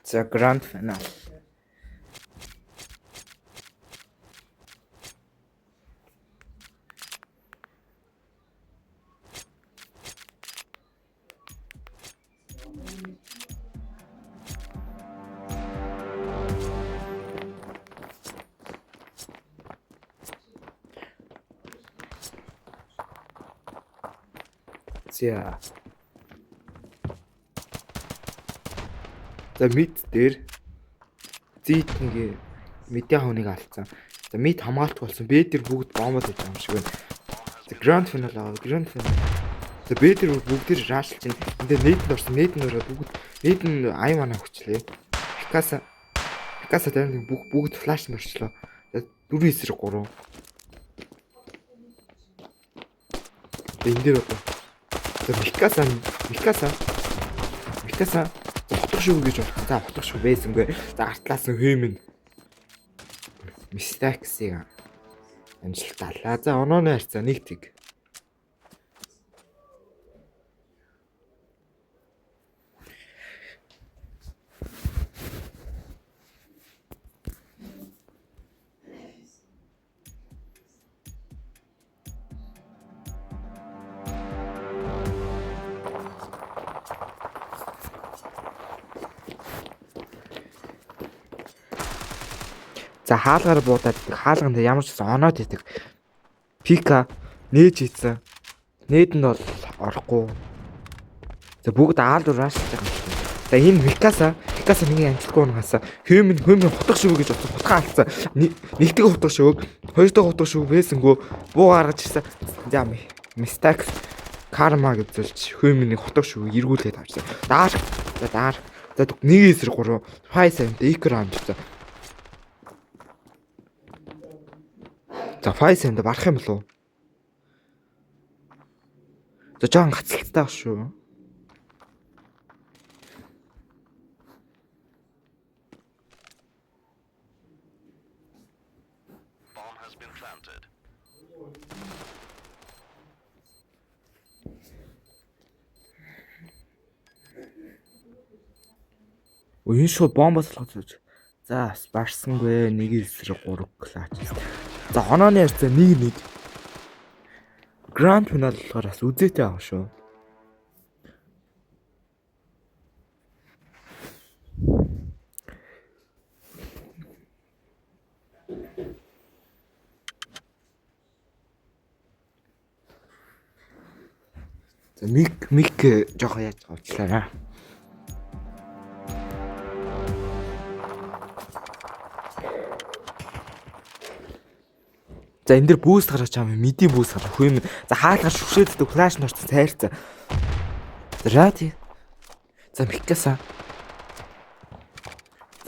За гранд финал. За мид дээр зийтнгээ мэдээ хоныг алдсан. За мид хамгаалт болсон. Б дээр бүгд бомбод байж байгаа юм шиг байна. За гранд финал аа, гранд финал. За Б дээр бүгдээр рашлж байна. Энд нийтэнд орсон. Нийтэнд ороод бүгд нийт нь ай мана хүчлээ. Хикаса дээр бүгд флашнд орчлоо. За 4-9-3. Энд дээр одоо. За Микаса хотох шүү гэж байна. За хотох шүү байсангүй. За артлаас нь хөөмн. Мистаксыг амжилтаалаа. За онооны харьцаа нэг тэг. За хаалгаар буудаад хаалганд ямар ч оноод идэг. Пика нээж ийцэн. Нээдэнд бол орохгүй. За бүгд аалд рааш гэж байгаа юм шиг. За энэ Микаса нэг амжилтгүй унгасаа. Хөөмн хотох шүү гэж бодсон. Хотхоо алдсан. Нэгдүгээр хотох шүү. Хоёр дахь хотох шүү байсангүй. Буу гаргаж ирсэн. За мистак карма гэж зөвлөж хөөмнийг хотох шүү эргүүлээд авчихсан. Даар. За 1-3 файсанд икер амжилтсан. За файсанд барах юм болов уу? За жоон гацалттай баг шүү. Уян шүү бомбос болгож. За барсангүй 1-3 клач. За онооны харьцаа 1-1. Гранд финал болохоор бас үзээтэй аа шүү. За мик жоох яаж авчлаа. За энэ дэр бүүст гаргаж байгаа юм. Мидийн бүүст гаргах юм. За хаалгаар шүшээддэг флаш норцсон цайрцаа. Ради. За Микаса.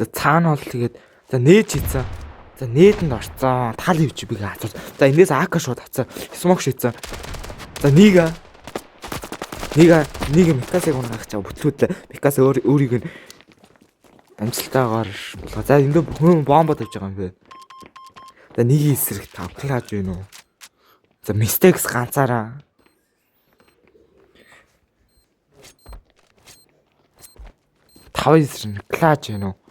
За цаана бол тэгээд за нээж хийцэн. За нээдэнд орцсон. Тал ивч биг хацуур. За энээс ака шууд хацсан. Смок шийцэн. За нэг Микасыг унгах чаа бүтлүүдлээ. Микаса өөрийг нь амжилтаагаар болгоо. За энэ хүн бомбод тавьж байгаа юм бэ. За нэг эсрэг тавталж байна уу? За мистекс ганцаараа. Тав эсрэг клаж байна уу?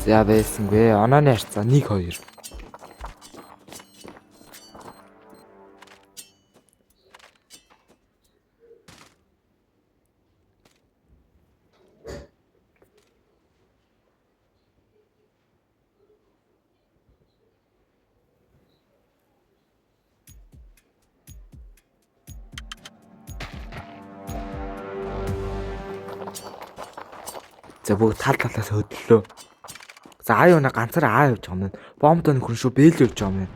За байсангүй. Онооны харьцаа 1-2. За бүгд талаас хөдлөлөө. За аюуна ганцаараа явж байгаа юм. Бомбдоо нөхөр шүү бэл явж байгаа юм.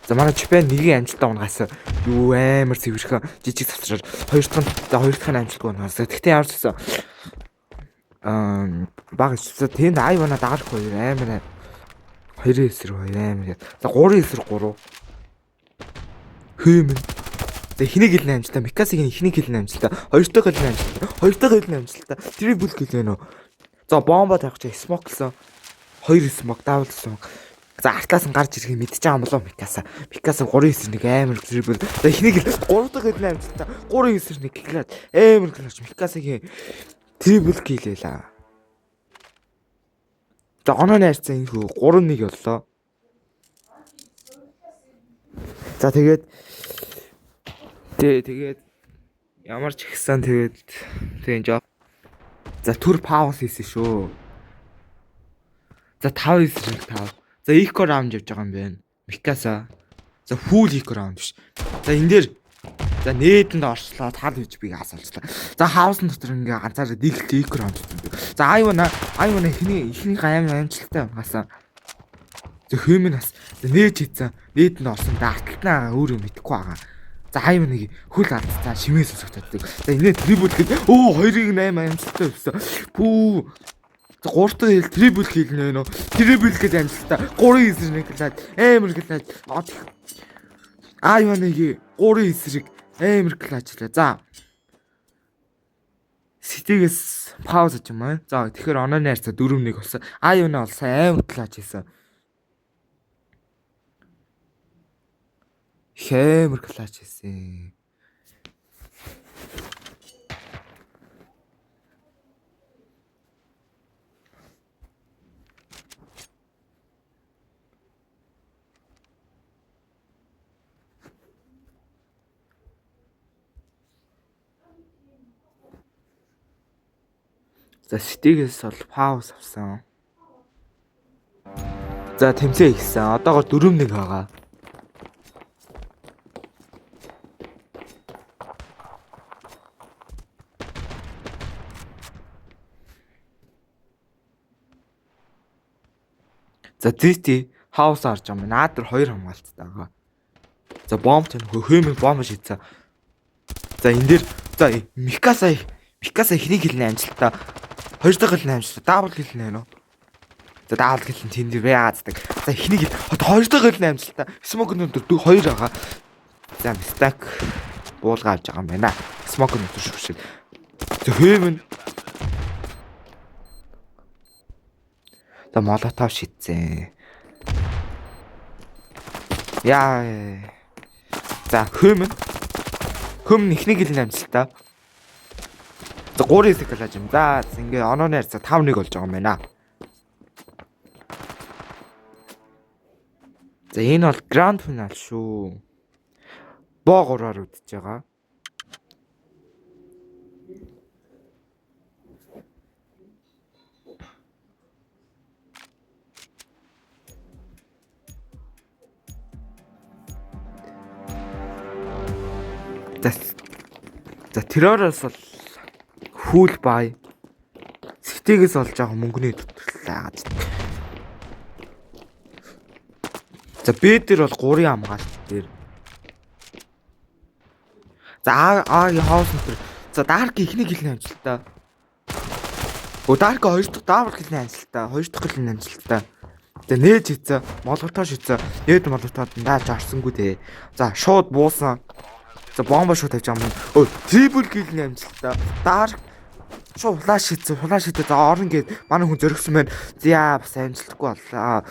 За манай Чипэн нэгэн амжилтаа унгаас юу амар цэвэрхэн жижиг цавцраар хоёр дахь нь амжилтгүй унгаас. Тэгтээ ямар ч гэсэн баг ч тэнд аюуна дагалах хоёр амар 2-2 амар. За 3-3. Хөөмн. За эхнийг хэлнэ амжилтаа. Микасыг эхнийг хэлнэ амжилтаа. Хоёр дахь хэлнэ амжилтаа. Трипл хэл вэ нөө. За бомба тавих чи смок гэсэн. 2 смок, дабл смок. За артлаас нь гарч ирэхийг мэдчихэж байгаа юм болов Микаса. Микаса 3-9-1 амар дрибл. За эхнийг л 3 дахь хэлнэ амжилттай. 3-9-1 гэхлээр амар гэрч Микасагийн дрибл хийлээ. За онооны харьцаа энэ 3-1 боллоо. За тэгээд ямар ч ихсэн тэгээд жоо. За түр пауз хийсэн шүү. За 5-9-5. За ико раунд явж байгаа юм байна. Микаса. За фул ико раунд биш. За энэ дээр за нээдэнд орчлоо тал гэж би асуулчлаа. За хаус дотор ингээ ганцаараа дийлт ико раунд хийсэн. За айвана ихний гайм амжилттай унгасан. За хэмээс за нээж хийсэн. Нээдэнд орсон даарталтаа өөрөө мэдэхгүй байгаа. За айваныг хөл алдцаа шимээс өсөгдөг. За энэ трибл гээд 2-8 амжилттай өссөн. Пүү. За 3 дахь хэл трибл хийлнэ нөө. Трибл гэж амжилттай 3-9 гэлээд амар гэлээд айваныг 3-9 амар гэлаачлаа. За Ситигээс пауз гэж юм аа. За тэгэхээр онооны харьцаа 4-1 болсон. Айвана бол сайн амар гэлаач хийсэн. Хэмэр клач хийсэн. За Ситигээс бол пауз авсан. За тэмцээн хийсэн. Одоогоор 4-1 байгаа. За Зити хаус орж байгаа юм. Наадэр 2 хамгаалцтай байгаа. За бомб тань хөөмөг бомб шийдсэн. За энэ дээр за Микаса ихнийг хэлнэ амжилттай. 2 дахь хэлнэ амжилттай. Дабл хэлнэ нөө. За дабл хэлнэ тэнд дээр яаздаг. За ихнийг 2 дахь хэлнэ амжилттай. Смокын өндөр 2 байгаа. За мистак буулга авч байгаа юм байна. Смокын өндөр шүршил. За хөөмөн за молотов шидсэн. Яа. За хөөмөн ихнийг хэлнэ амжилттай. За 3 хэсэг галаж юм. За ингээ онооны харьцаа 5-1 болж байгаа юм байна. За энэ бол гранд финал шүү. Боо 3-аар үдчихэж байгаа. За терророос бол фул бай. Ситигээс олж байгаа мөнгөний төрлөө. За Б дээр бол 3 хамгаалт дээр. За А-гийн хаус нутэр. За Дарк ихнийг хэлнэ амжилттай. Дарк 2 дахь даавар хэлнэ амжилттай. 2 дахь хэлнэ амжилттай. За нээж хийцээ. Молотоо шийцээ. Нээд молотоод дааж орсонгүй те. За шууд буусан. За бомба шууд тавьж байгаа юм. Трибл хэлнэ амжилттай. Дарк шууд флаш хийцээ. За орон гээд манай хүн зөргсөн байна. За бас амжилтгүй боллоо.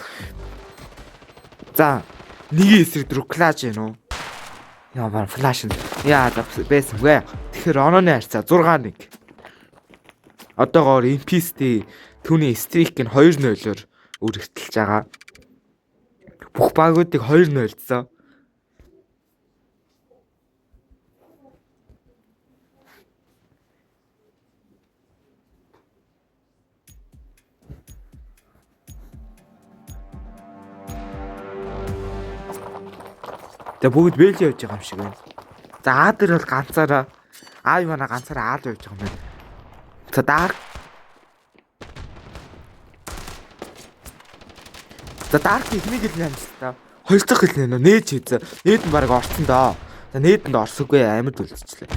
За нэг эсрэг друклаж гэнэ үү? Яа баар флаш. Яа бэсгүй. Тэгэхээр онооны харьцаа 6-1. Одоогоор MPST түүний стрик нь 2-0-оор үргэлжилж байгаа. Бүх багуудыг 2-0-сан. За бүгд бэлж явж байгаа юм шиг байна. За А дээр бол ганцаараа Айвана ганцаараа Аад явж байгаа юм байна. За Дарк. За Дарк ихнийг хэлнэ амжилттай. 2 дахь хэлнэ нээж хийзээ. Нээд нь баг орсон доо. За нээдэнд орсоггүй амьд үлдчихлээ.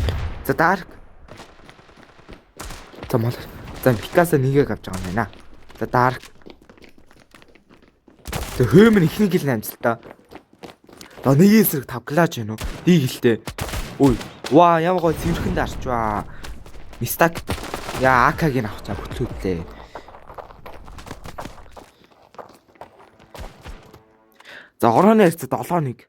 За Дарк. За мал. За Микаса нэгийг авч байгаа юм байна. За Дарк. За хөөмн ихнийг хэлнэ амжилттай. Нэг эсрэг 5 клаж гэнэ үү? Дийлтэй. Ой, ваа ямар гой цэвэрхэн дарчваа. Мистак. Яа АК-гийн авчаа бүтлүүлээ. За орооны харьцаа 7-1.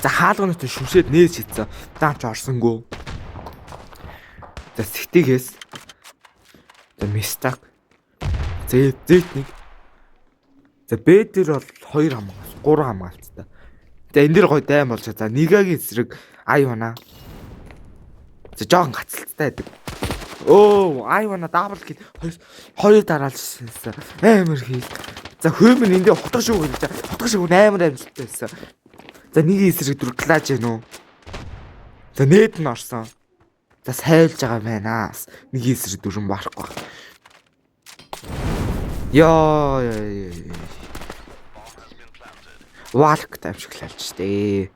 За хаалганууд шүмшээд нээж хийцэн. Даамч орсонгүй. За сэтгээс. За мистак. Зэтник. За Б дээр бол 2 хамгаалц, 3 хамгаалцтай. За энэ дэр гой дайм болж за Нигагийн эсрэг Айвана. За жоохон гацалттай байдаг. Айвана дабл кил 2 дараалжсэн. Амар хий. За хөөмн эндээ хутга шүү гэж. Хутга шүү амар амжилттай байсан. За нэг эсрэг 4 клаж гэнэ үү. За нээд нь орсон. За сайлж байгаа байна. Нэг эсрэг 4 барахгүй. Яа. Валк таймшиглалж штэ.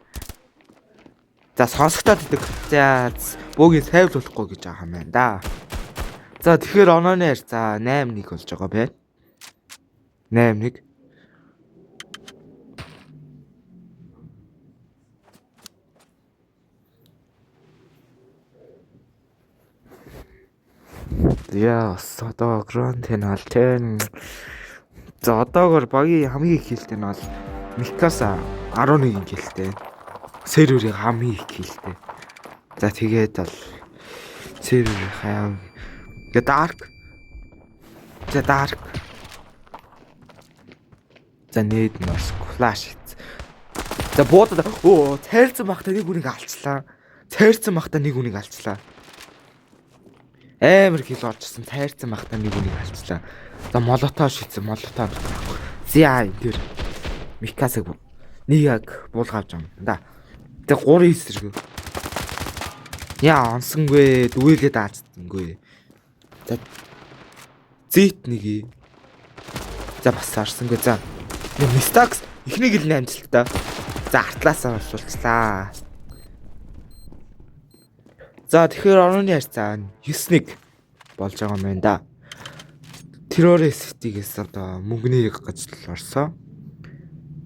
За сонсогдоод идэг. За бөөгийг сайвлуулахгүй гэж байгаа юм байна да. За тэгэхээр онооны харьцаа 8-1 болж байгаа байна. 8-1. Яа, одоо Grand Final 10. За одоогор багийн хамгийн их хилтэй нь бол Микаса 11 хилтэй. Серверийн хамгийн их хилтэй. За тэгээд бол серверийн хаяа. За Dark. За Dark. За нээд нь бас Flash. За буудад цайрцсан багтаа нэг үнийг алчлаа. Цайрцсан багтаа нэг үнийг алчлаа. Амар хил орчихсон цайрцсан багтаа нэг үнийг алчлаа. За молотоо шийдсэн молотоо. За энэ тэр Микасаг нэг яг буулгавж байгаа юм да. Тэг 3 эсрэг. Яа онсонгүй дүүлээ даацсангүй. За зит нэг. За бас арсангүй. За Мистакс ихний гэлний амжилттай. За артлаасаа болуулчлаа. За тэгэхээр орооны харьцаа 9-1 болж байгаа юм байна да. Террористигээс одоо мөнгөний гажил орсон.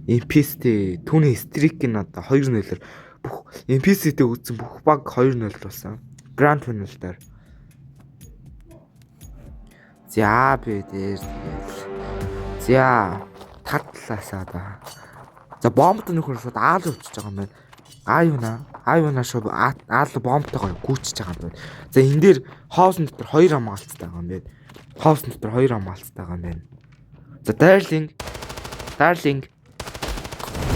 NPC түүний стрик нь одоо 2-0-оор бүх NPC-тэй үүссэн бүх баг 2-0 болсон. Grand Final дээр. За би дээр тэгээд. За татлаасаа да. За бомбд нөхөр шууд аал өвчж байгаа юм байна. Айвана шууд аал бомбтойгоо гүйчж байгаа юм байна. За энэ дээр хоосн дотор 2 хамгаалцтай байгаа юм байна. Хоосн дотор 2 хамгаалцтай байгаа юм байна. За Darling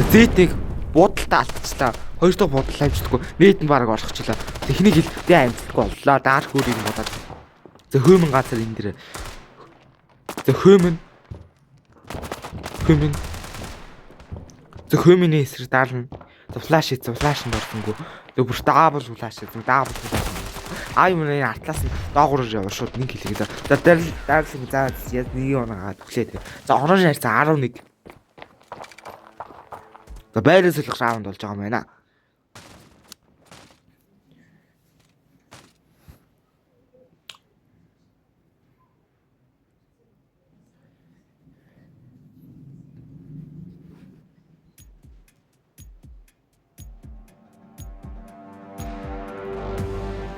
Зэтник буудалтай алдчихлаа. 2 дахь буудал амжилтгүй. Нээд нь бараг орчихлаа. Техник хилтэй амжилтгүй боллоо. Dark үрийг бодоод. За хөөмн газар энэ дээр. За хөөмн. За хөөмний эсрэг даална. За флаш хийсэн, флашнд орсонгүй. За бүр дабл флаш хийсэн, дабл флаш. Аймны артлаас нь доогуур яваа шууд нэг хэлгээд. За дарлын за яг нэг онаагаад өглээд. За орооны харьцаа 11. За байраа солих раунд болж байгаа юм байна.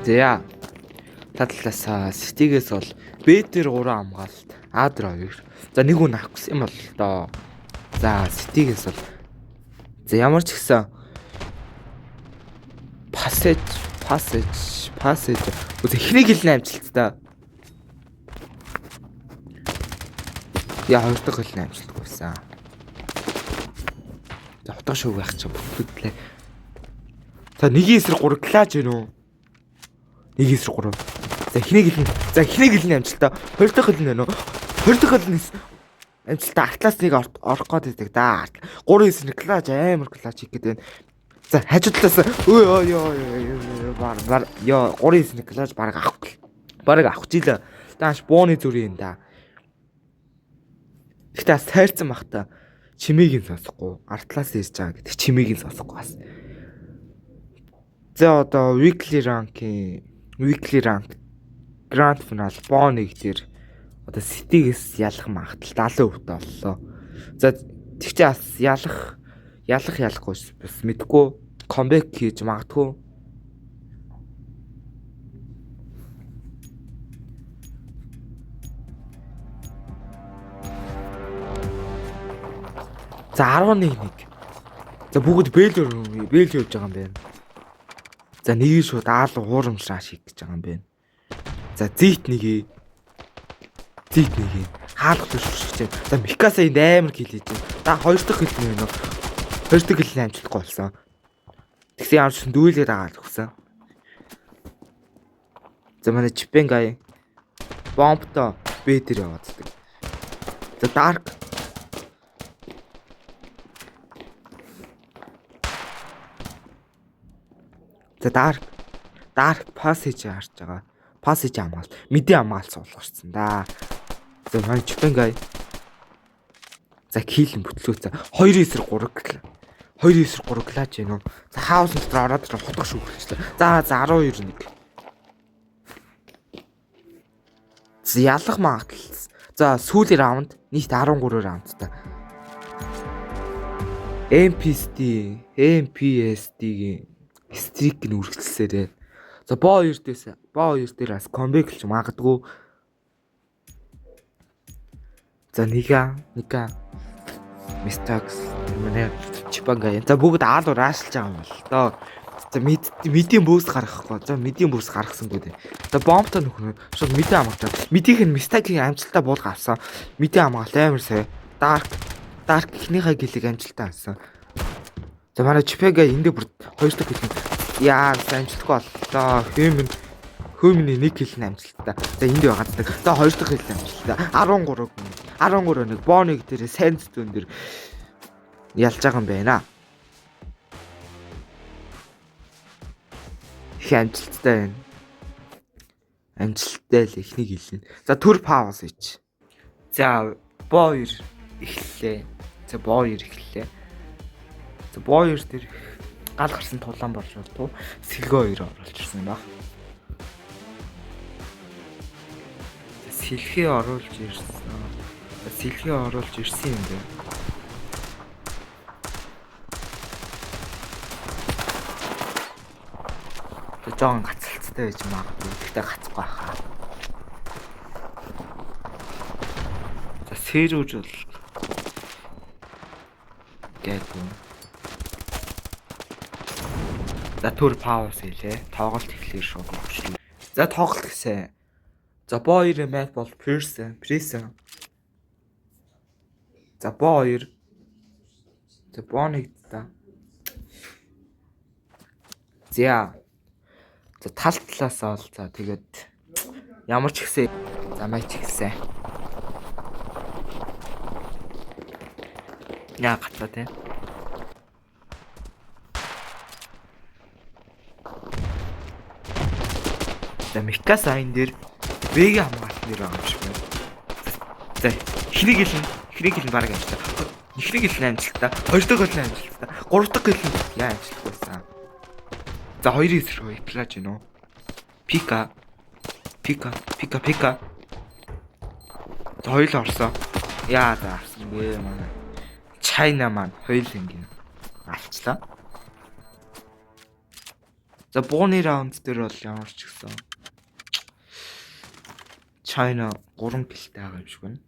За татлаасаа сэтгээс бол Б дээр 3 хамгаалалт, А дээр 2. За нэг үн авах гэсэн юм бол доо. За сэтгээс бол за ямар ч гэсэн passage. Эхний хэлний амжилттай. Яа 2 дахь хэлний амжилттай байсан. За утга шүүг байх чинь бүгдлээ. За 1-3 клаж гэнэ үү? 1-3. За эхний гэлний амжилтаа 2 дахь хэл нэ нөө. 2 дахь хэл амжилтаа артлаас нэг орох гээд байдаг да. 3-9 клаж амар клаж хийх гээд байна. За хажуу талаас ёо 3-9 клаж бараг авах жилээ. Тааш бууны зүрийн да. Гэхдээ сайрцсан бахта чимээг нь сонсохгүй. Артлаас ирж байгаа гэдэг чимээг нь сонсохгүй бас. За одоо weekly rank-ийн Weekly rank, Grand Final, Bond-ыг дээр одоо City-гээс ялах магадлал 70% боллоо. За тэгчээ бас ялахгүй бас мэдгүй comeback хийж магадгүй. За 11. За бүгд бэлж явж байгаа юм байна. За нэг шууд аалуу хуурамчраа шиг гэж байгаа юм байна. За зит нэг хаалх төшөж. За Микаса энд амар хилээж байна. За 2 дахь хил нь нөө 2 дахь хил амжилтгүй болсон. Тэгсэн ямар ч дүүлээд байгаа л өгсөн. За манай Чипенгай бомбто Б дээр явааддаг. За Dark Dark пас хийж харж байгаа. Пас хийж хамгаалт. Мэдээ хамгаалт суулгарсан да. За манай Чипенгай. За килэн бүтлөө. За 2-3 глаж гэнэ үү. За хаус дотор ороод хотго шүүгчлээ. За 12-1. За ялах магадлал. За сүүлийн раунд нийт 13 раундтай. MPSD-гийн стрик нь үргэлжлэлсээрээ. За боо 2 дээр бас comeback хийж магадгүй. За Нига Mistakes манай Чипангай. За бүгд аалуу раашилж байгаа юм бол доо. За медийн бөөс гаргахгүй. За медийн бөөс гаргасангүй дээ. За бомбтой нөхнө шууд медийн хамгаалж. Медийнх нь Mistakes-ийн амжилттай буулга авсан. Медийн хамгаалт амар сайн. Dark ихнийхээ гэлийг амжилттай авсан. За манай Чипангай эндээ бүр 2 дахь хил. Яа амжилтгүй боллоо. Хөөмний 1 хил нь амжилттай. За энд байгааддаг. За 2 дахь хил амжилттай. 13 Боныг дээр сайн зүүн дээр ялж байгаа юм байна. Их амжилттай байна. Амжилттай л ихнийг хэлнэ. За төр пауз ич. За боо 2 эхэллээ. За боо 2 дээр гал гарсан тулаан болж болтуу. Сэлгөө 2 оруулж ирсэн баг. Сэлхээ оруулж ирсэн юм байна. Жоон гацалцтай байж магадгүй. Гэхдээ гацхгүй хаа. За сэрүүж бол гэдэг. За төр пауз хийлээ. Тоглолт эхлэхээр шууд өгчлээ. За тоглолт гэсэн. За боо 2 мат бол Прессэн. За боо 2. За боо 1 та. За тал талаасаа бол за тэгээд ямар ч ихсэн замайч ихсэн. Яа гацаа те. За Микаса энэ дээр Б-гийн хамгаалт нэр байгаа юм шиг байна. За ихнийг хэл баг амжилттай. Ихнийг хэл амжилттай. 2 дахь хэл амжилттай. 3 дахь хэл яа амжилттай байсан. За 2 эсрэг плаж гинөө. Пика. За хоёул орсон. Яа за арсан гээ манай. Чайна маань хоёул ингэ алчлаа. За бууны раунд дээр бол ямар ч гэсэн China 3 гэлтэй байгаа юм шиг байна.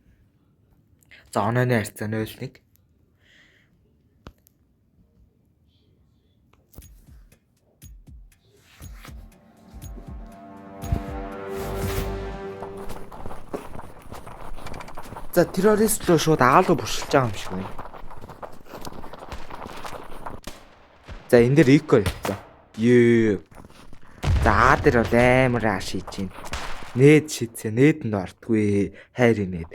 За онооны харьцаа 0-1. За террорист руу шууд аалуу бүршилж байгаа юм шиг байна. За энэ дээр эко явцсан. За А дээр бол амар ааш хийж байна. Нээд шидсэ нээдэнд ортгүй хайр нээд.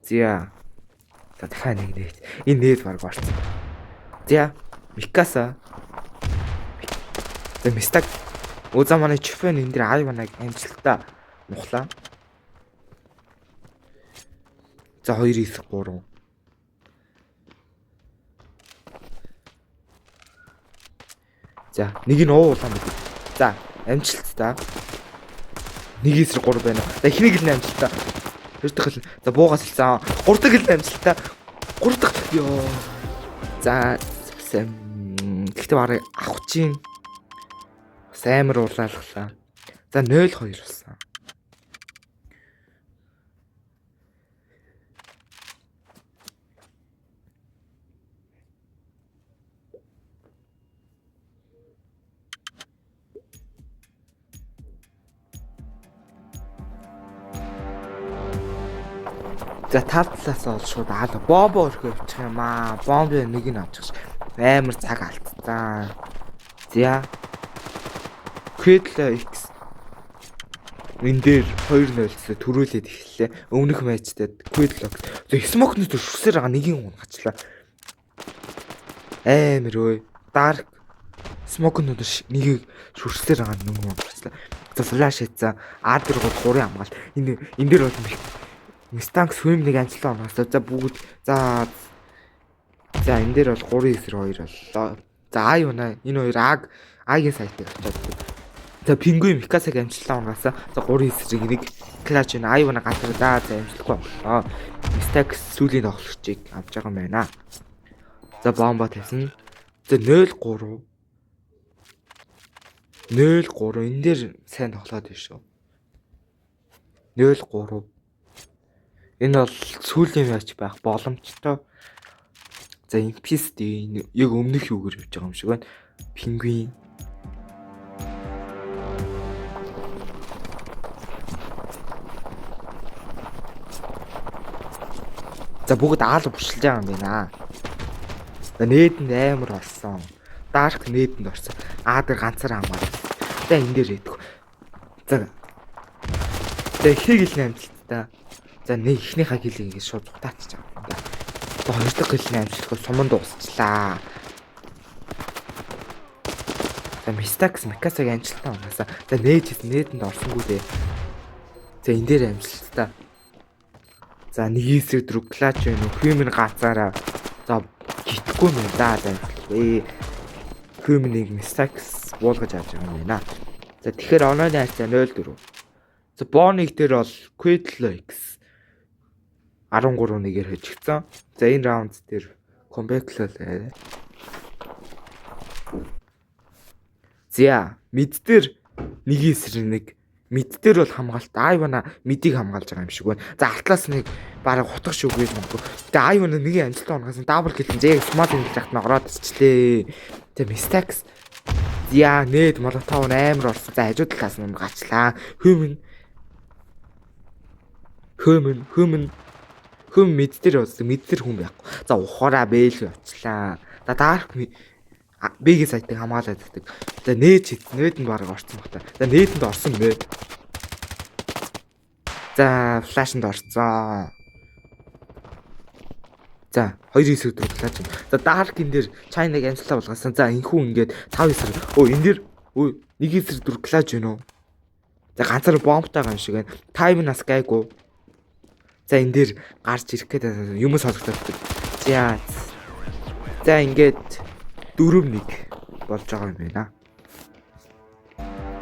За дахиад нэг нээд. Энэ нээд баг орсон. За Микаса. За Мистак. Уза манай Чифэн энэ дээр Айванаг амжилттай нухлаа. За 2-3. За нэг нь уулаа мэд. За амжилттай. Нэг эсрэг 3 байна. За эхнийг л амжилтаа. 2 дахь хэл. За буугаас хэлсэн. 3 дахь хэл амжилтаа. 3 дахь ёо. За гэхдээ барыг авах чинь бас амар урлаалглаа. За 0-2 болсон. За талтлаас ол шууд аалаа бомбо өрхөө явчих юм аа. Бомбын нэг нь авчих. Амар цаг алдсан. За Quidlo X энэ дээр 2-0-тэй төрүүлээд эхэллээ. Өмнөх матчтад Quidlo X. За Smoke-ны төршсээр байгаа нэгийг унгачлаа. Амар өө. Dark Smoke-ны нэгийг шүрсээр байгаа нэг унгачлаа. За Flash хийцэн А4 3-ын хамгаалт. Энэ дээр бол Mustang swim нэг амжилтаа оноосоо. За бүгд за энэ дээр бол 3-2 боллоо. За Аюуна энэ хоёр Агийн сайтыг авчаад. За Penguin Mikasa-г амжилтаа оноосоо. За 3-9-ийг нэг Clutch энэ Аюуна гадар за амжилтгүй боллоо. Mustang сүүлийн тоглогчийг авч байгаа юм байна. За бомба тавьсан. За 0-3 энэ дээр сайн тоглоод байна шүү. 0-3 энэ бол сүүлийн матч байх боломжтой. За Impist яг өмнөх юугаар явж байгаа юм шиг байна. Penguin. За бүгд аал буршилж байгаа юм байна. За нээдэнд амар орсон. Dark нээдэнд орсон. Дээр ганцаар хамгаалсан. За энэ дээр яддаг. За ихийг л амжилттай. За нэг ихнийхээ гэлийг шууд цухтаачих юм да. За хоёр дахь гэлний амжилтгүй суман дуусчлаа. За Mistax Mikasa-г амжилттай унаасаа. За нээдэнд орсонгүй дээ. За энэ дээр амжилттай. За нэг эсрэг дөрөв Clutch байна уу? Human гацаараа. За гитгэхгүй юм да. Human-ыг Mistax буулгаж авч байгаа юм байна. За тэгэхээр онооны хайцаа 0-4. За Bonnie дээр бол Quidlo X 13-1-ээр хожигдсон. За энэ раунд дээр comeback-лээ. За мид дээр нэг эсрэг мид дээр бол хамгаалт Аюуна мидийг хамгаалж байгаа юм шиг байна. За алтлаас нэг бараг хутгах шиг үгүй магадгүй. Тэгээ Аюуна нэг амжилттай оноогоос дабл килэн зэг смart юм захт нь ороод исчлээ. Тэгээ Mistax яа нээд молотов амар орсон. За хажуу талаас нь гачлаа. Human мид дээр болсон. Мид дээр хүн байхгүй. За ухаараа бээл очлаа. За Dark Big сайтыг хамгаалаад байдаг. За нээдэнд бараг орсон багтаа. За нээдэнд орсон бэ. За Flash-нд орсон. За 2-9 дөрвөлж. За Dark энэ дээр China-г амжилтаа болгосон. За энхүү ингээд 5-9. Энэ дээр нэг эсрэг дөрв Clutch байна уу? За ганцаар бомбтай байгаа юм шиг байна. Time-наас гайгүй. За энэ дээр гарч ирэх гэдэг юм сонсогддог. За ингээд 4-1 болж байгаа юм байна.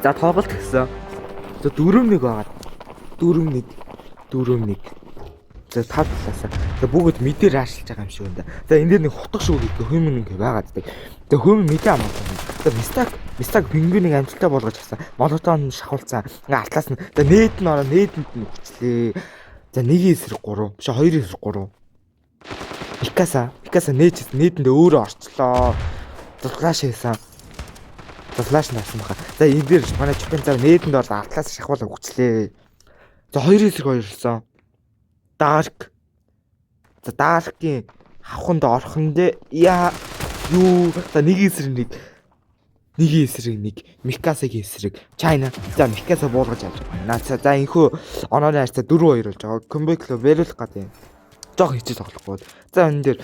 За тоглолт гэсэн. За 4-1 байгаа. 4-1. За тавлаасаа. За бүгд мэдээр аашилж байгаа юм шиг байна. За энэ дээр нэг хутгах шүү гэдэг Human ингэ байгаад байдаг. Тэгээ Human мэдээ амгаалсан. За Mistag Penguin-ыг амжилттай болгож авсан. Молотон шахуулсан. Ингээ артлаас нь за нээдэнд нь хүчлээ. За 1-3 биш 2-3. Mikasa нээдэнд өөрөө орчлоо. За Flash хийсэн. За Flash наасан баха. За энэ дээр манай Japan цаа нээдэнд бол артлаас шахуулаа хүчлээ. За 2-2 болсон. Dark. За Dark-ийн хавханд орхон дээ. Юу. За нэг эсрэг Mikasa-гийн эсрэг China. За Mikasa буулгаж авч байна. За энхүү онооны хайрцаа 4-2 болж байгаа. Comeback-лөө верүүлэх гэдэг. Жог хичээж тоглохгүй. За энэ дээр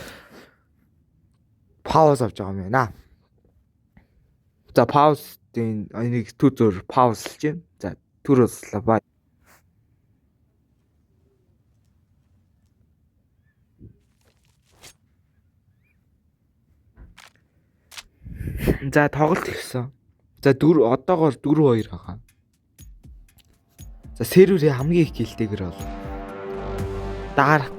пауз авч байгаа юм байна. За пауздын энийг түзөр паузлж байна. За түрүүлслээ бай. За тоглолт хийсэн. За одоогоор 4-2 байгаа. За серверийн хамгийн их гэлтэйгэр бол Dark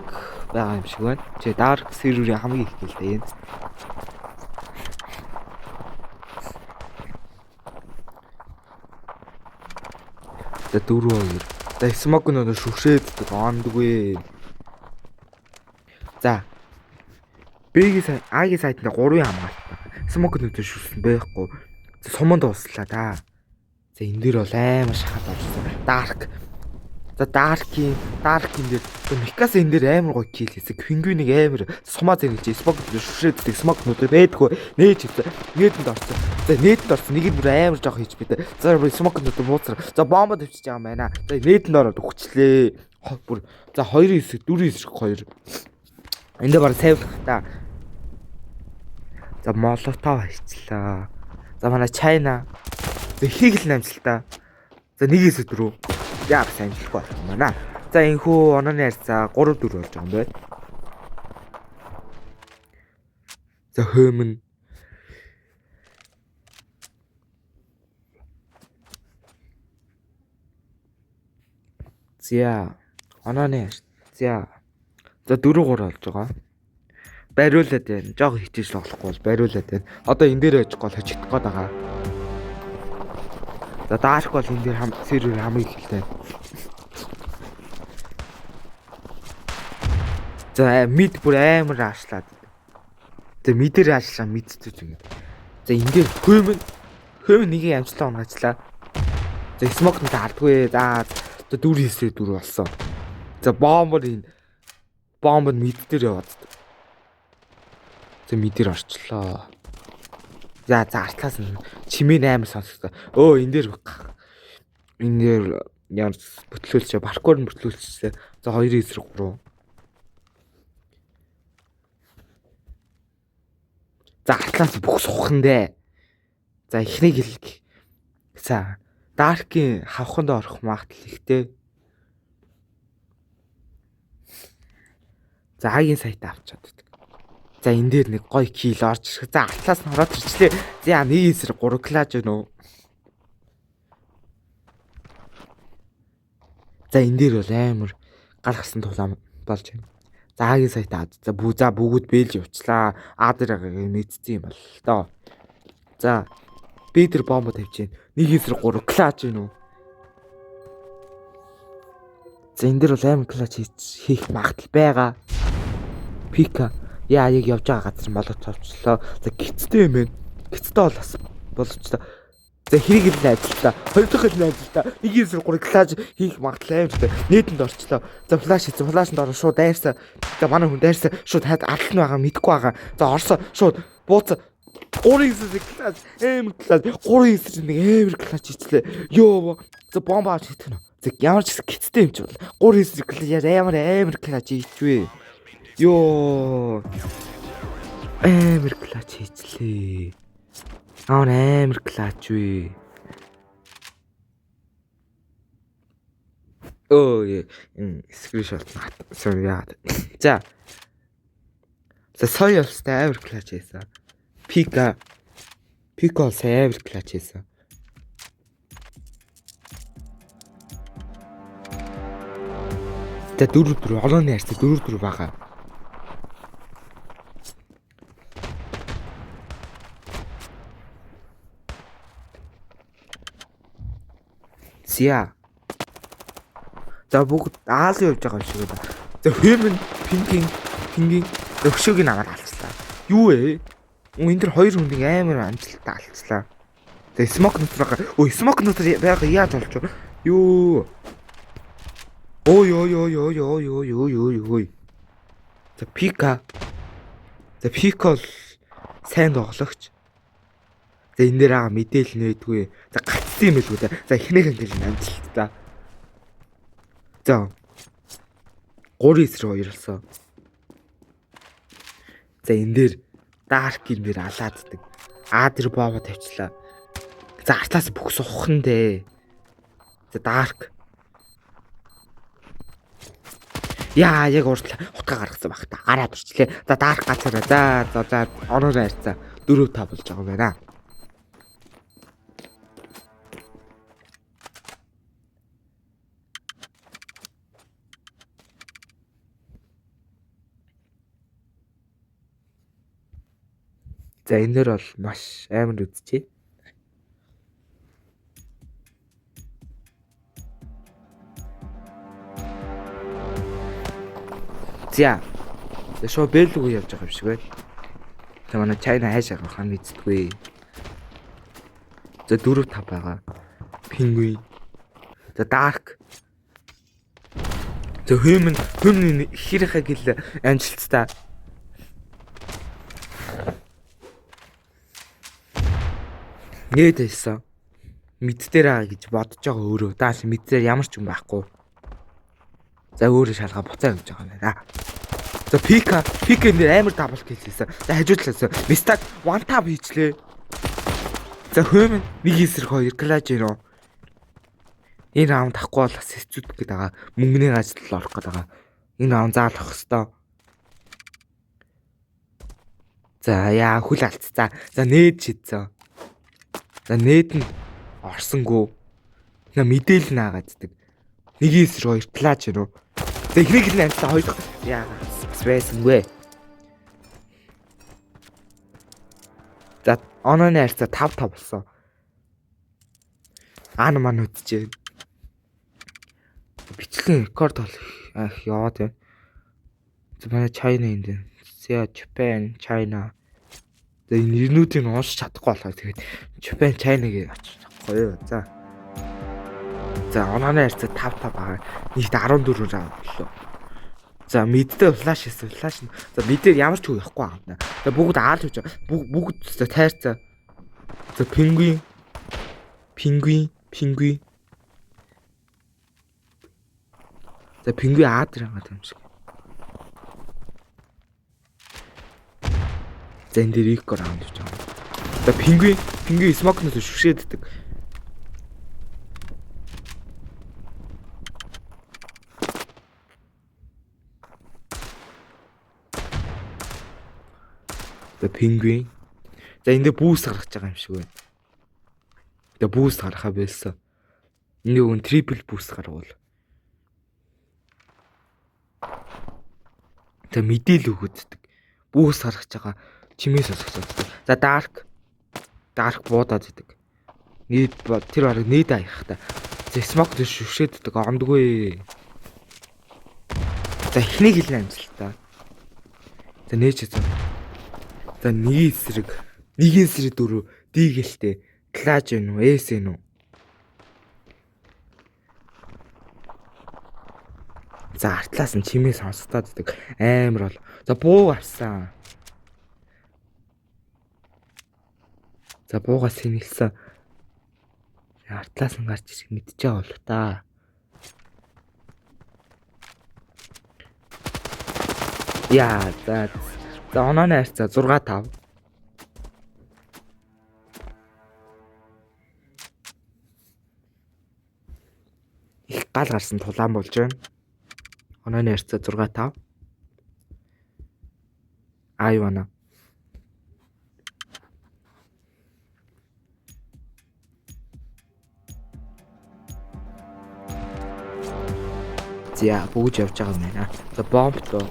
байгаа юм шиг байна. Чи Dark серверийн хамгийн их гэлтэй энэ. За 4-2. За Smoke нь шүршээддэг ондгүй. За B-гийн А-гийн сайтанд 3-ын хамгаалалт. Smoke нь шүрсэн байхгүй. Суманд ууслаа да. За энэ дээр бол амар шахаад орсон. За Dark-ийн дээр Микас энэ дээр амар гоё kill хийсэн. Пингвинийг амар сумаа зэрэлж Smoke шүршээддэг Smoke-нууд байдгүй. Нээж хийсэн. Нээдэнд орсон. За нээдэнд орсон. Нэг нь бүр амар жоох хийж битээ. За Smoke-нууд мууцар. За бомбо тавьчих байгаа юм байна. За нээдэнд ороод өгчлээ. Бүр за 2-9 4-9 2. Энд баг сайвлах та. За Молотов хийчлээ. За манай China. За ихийг л намжлаа. За 1-4. Яа сайн хэлэхгүй байна. За энхүү онооны харьцаа 3-4 болж байгаа юм байна. За хөөмн. За онооны харьцаа. За 4-3 болж байгаа. Бариулаад байна. Жог хичээж тоглохгүй бол бариулаад байна. Одоо энэ дээр яж гол хожигдох гээд байгаа. За Dark бол энэ дээр сервер хамгийн ихтэй. За мид бүр амар аашлаад. За мидээр аашлаа мэддэг юм. За энэ дээр хөөмн нэг амжилтаа унгаачлаа. За Smoke нь таардгүй. За 4-4 болсон. За бомб нь мид дээр яваад. За мидээр орчлоо. За артлаас нь чимээ амар сонсогдоо. Энэ дээр ямар бүтлүүлчихэ паркур нь бүтлүүлчихсэн. За 2-3. За артлаас бүх суххан дээ. За эхнийг хэлэх. За Dark-ийн хавханд орох магадлал ихтэй. За А-гийн сайт авчаад. За энэ дээр нэг гоё kill орж ирэх. За артлаас нь ороод ирчлээ. За 1-3 клаж гэнэ үү. За энэ дээр бол амар гаргасан тулаан болж байна. За А-гийн сайт авд. За бүгд бэлж явчлаа. А дээр мэдсэн юм бол л доо. За B дээр бомбо тавьж байна. 1-3 клаж гэнэ үү. За энэ дээр бол амар клаж хийх магадлал байгаа. Пика яа яг явж байгаа газар молот тавьчлаа. За гистэй юм байна. Гистэй бол бас боловчлаа. За хэрийг л ажиллаа. Хоёр дахь л ажиллаа. 1-3 клаж хийх магадлал амартай. Нээдэнд орчлоо. За флаш хийсэн. Флашнд ороо шууд дайрсан. За манай хүн дайрсан. Шууд алт нь байгаа мэдгүй байгаа. За орсоо шууд бууцаа 3-9 клаж амар клаж 3-9 нэг амар клаж хийчлээ. Йоо. За бомб авч хийх нь. За ямар ч гистэй юм чи бол 3-9 клаж амар клаж хийчихвээ. Йоо. Амар клач хийчлээ. Амар клач вэ. Скриншот яагаад. За сая олстай амар клач хийсэн. Пика бол амар клач хийсэн. За 4-4 олооны харьцаа 4-4 байгаа. За бүгд Аалын явж байгаа юм шиг байна. За хөөмн пингийн өшөөг нь аваад алцлаа. Юу вэ? Энэ дэр хоёр хүнийг амар амжилттай алцлаа. За Smoke нутгаар байгаа яаж болж вэ? Юу? Ой. За Пика бол сайн тоглогч. За энэ дээр байгаа мэдээлэл нээдгүй. За гацсан юм билгүй. За эхнийх нь гэл амжилттай. За 3-2 болсон. За энэ дээр Dark юм дээр алааддаг. А дээр бомбо тавьчлаа. За артлаас бүх суххан дээ. За Dark. Яа яг уртлаа хутга гаргасан баг та. Гараад орчлээ. За Dark гацаараа. За оноор хайрцаа 4-5 болж байгаа юм байна. За энэ дэр бол маш амар үзчихье. За шоу бэлгүй явж байгаа юм шиг байна. За манай China хайш байгаа хаа мэддэггүй. За 4 5 байгаа. Penguin. За Dark. За Human хэрэг гэл амжилттай. Нээд хэлсэн. Мэддээр аа гэж бодож байгаа өөрөө. Дааш мэддээр ямар ч юм байхгүй. За өөрөө шалгаа буцаа явж байгаа юм байна. За Pika энэ амар дабл хийлээсэн. За хажуудлаасан. Mistake one tap хийчлээ. За Human нэг эсрэг 2 Clash-ро. Энэ раунд авахгүй бол бас хэцүүд гээд байгаа. Мөнгөний ажил орох гээд байгаа. Энэ раунд заалах хэвээр. За яа хүл алдцсан. За нээд шидсэн. За нээд нь орсонгүй. На мэдээлэл наагааддаг. Нэг эсрэг 2 Clash-ро. За ихнийг л амтлаа 2 дахь. Яа спэйсэнгүй. За онооны харьцаа 5 болсон. Аана маань үдчихэ. Бичлэн рекорд бол яваад байна. За манай China энд. За Japan, China. За энэ нэрнүүдийг уншиж чадахгүй болохоор тэгээд Japan, China-г очих гоё. За. За онооны харьцаа 5 байгаа. Нийт 14 раунд боллоо. За мэддээ флаш хийсэн. Флаш. За мэдээ ямар ч үг явахгүй байна. За бүгд аалж өгч. Бүгд тайрцаа. За Penguin. За Penguin аадраа юм шиг. За энэ дээр их раунд хийж байгаа. За Penguin smoke-нос шүшээддэг. За Penguin. За энэ дээр boost гаргаж байгаа юм шиг байна. Тэгээ boost гаргахаа байсан. Энэ юу triple boost гаргуул. Тэг мэдээл өгödдөг. Boost гаргаж байгаа чимээс сонсогддог. За Dark буудаад идэг. Нийт тэр бараг нийт аярахтай. За smoke шүшээддэг ондгүй. За эхнийг хэлнэ амжилттай. За нээч. За нэг эсрэг 4 дигэлтэй Clash энэ үү S энэ үү. За артлаас нь чимээ сонсогдоод идэг амар бол. За бууг авсан. За буугаас сэнэлсэн. Артлаас нь гарч ирэх мэдчихээ болов та. Яа за онооны харьцаа 6-5. Их гал гарсан тулаан болж байна. Онооны харьцаа 6-5. Айвана. За бүгд явж байгаа юм байна. За бомб тоо.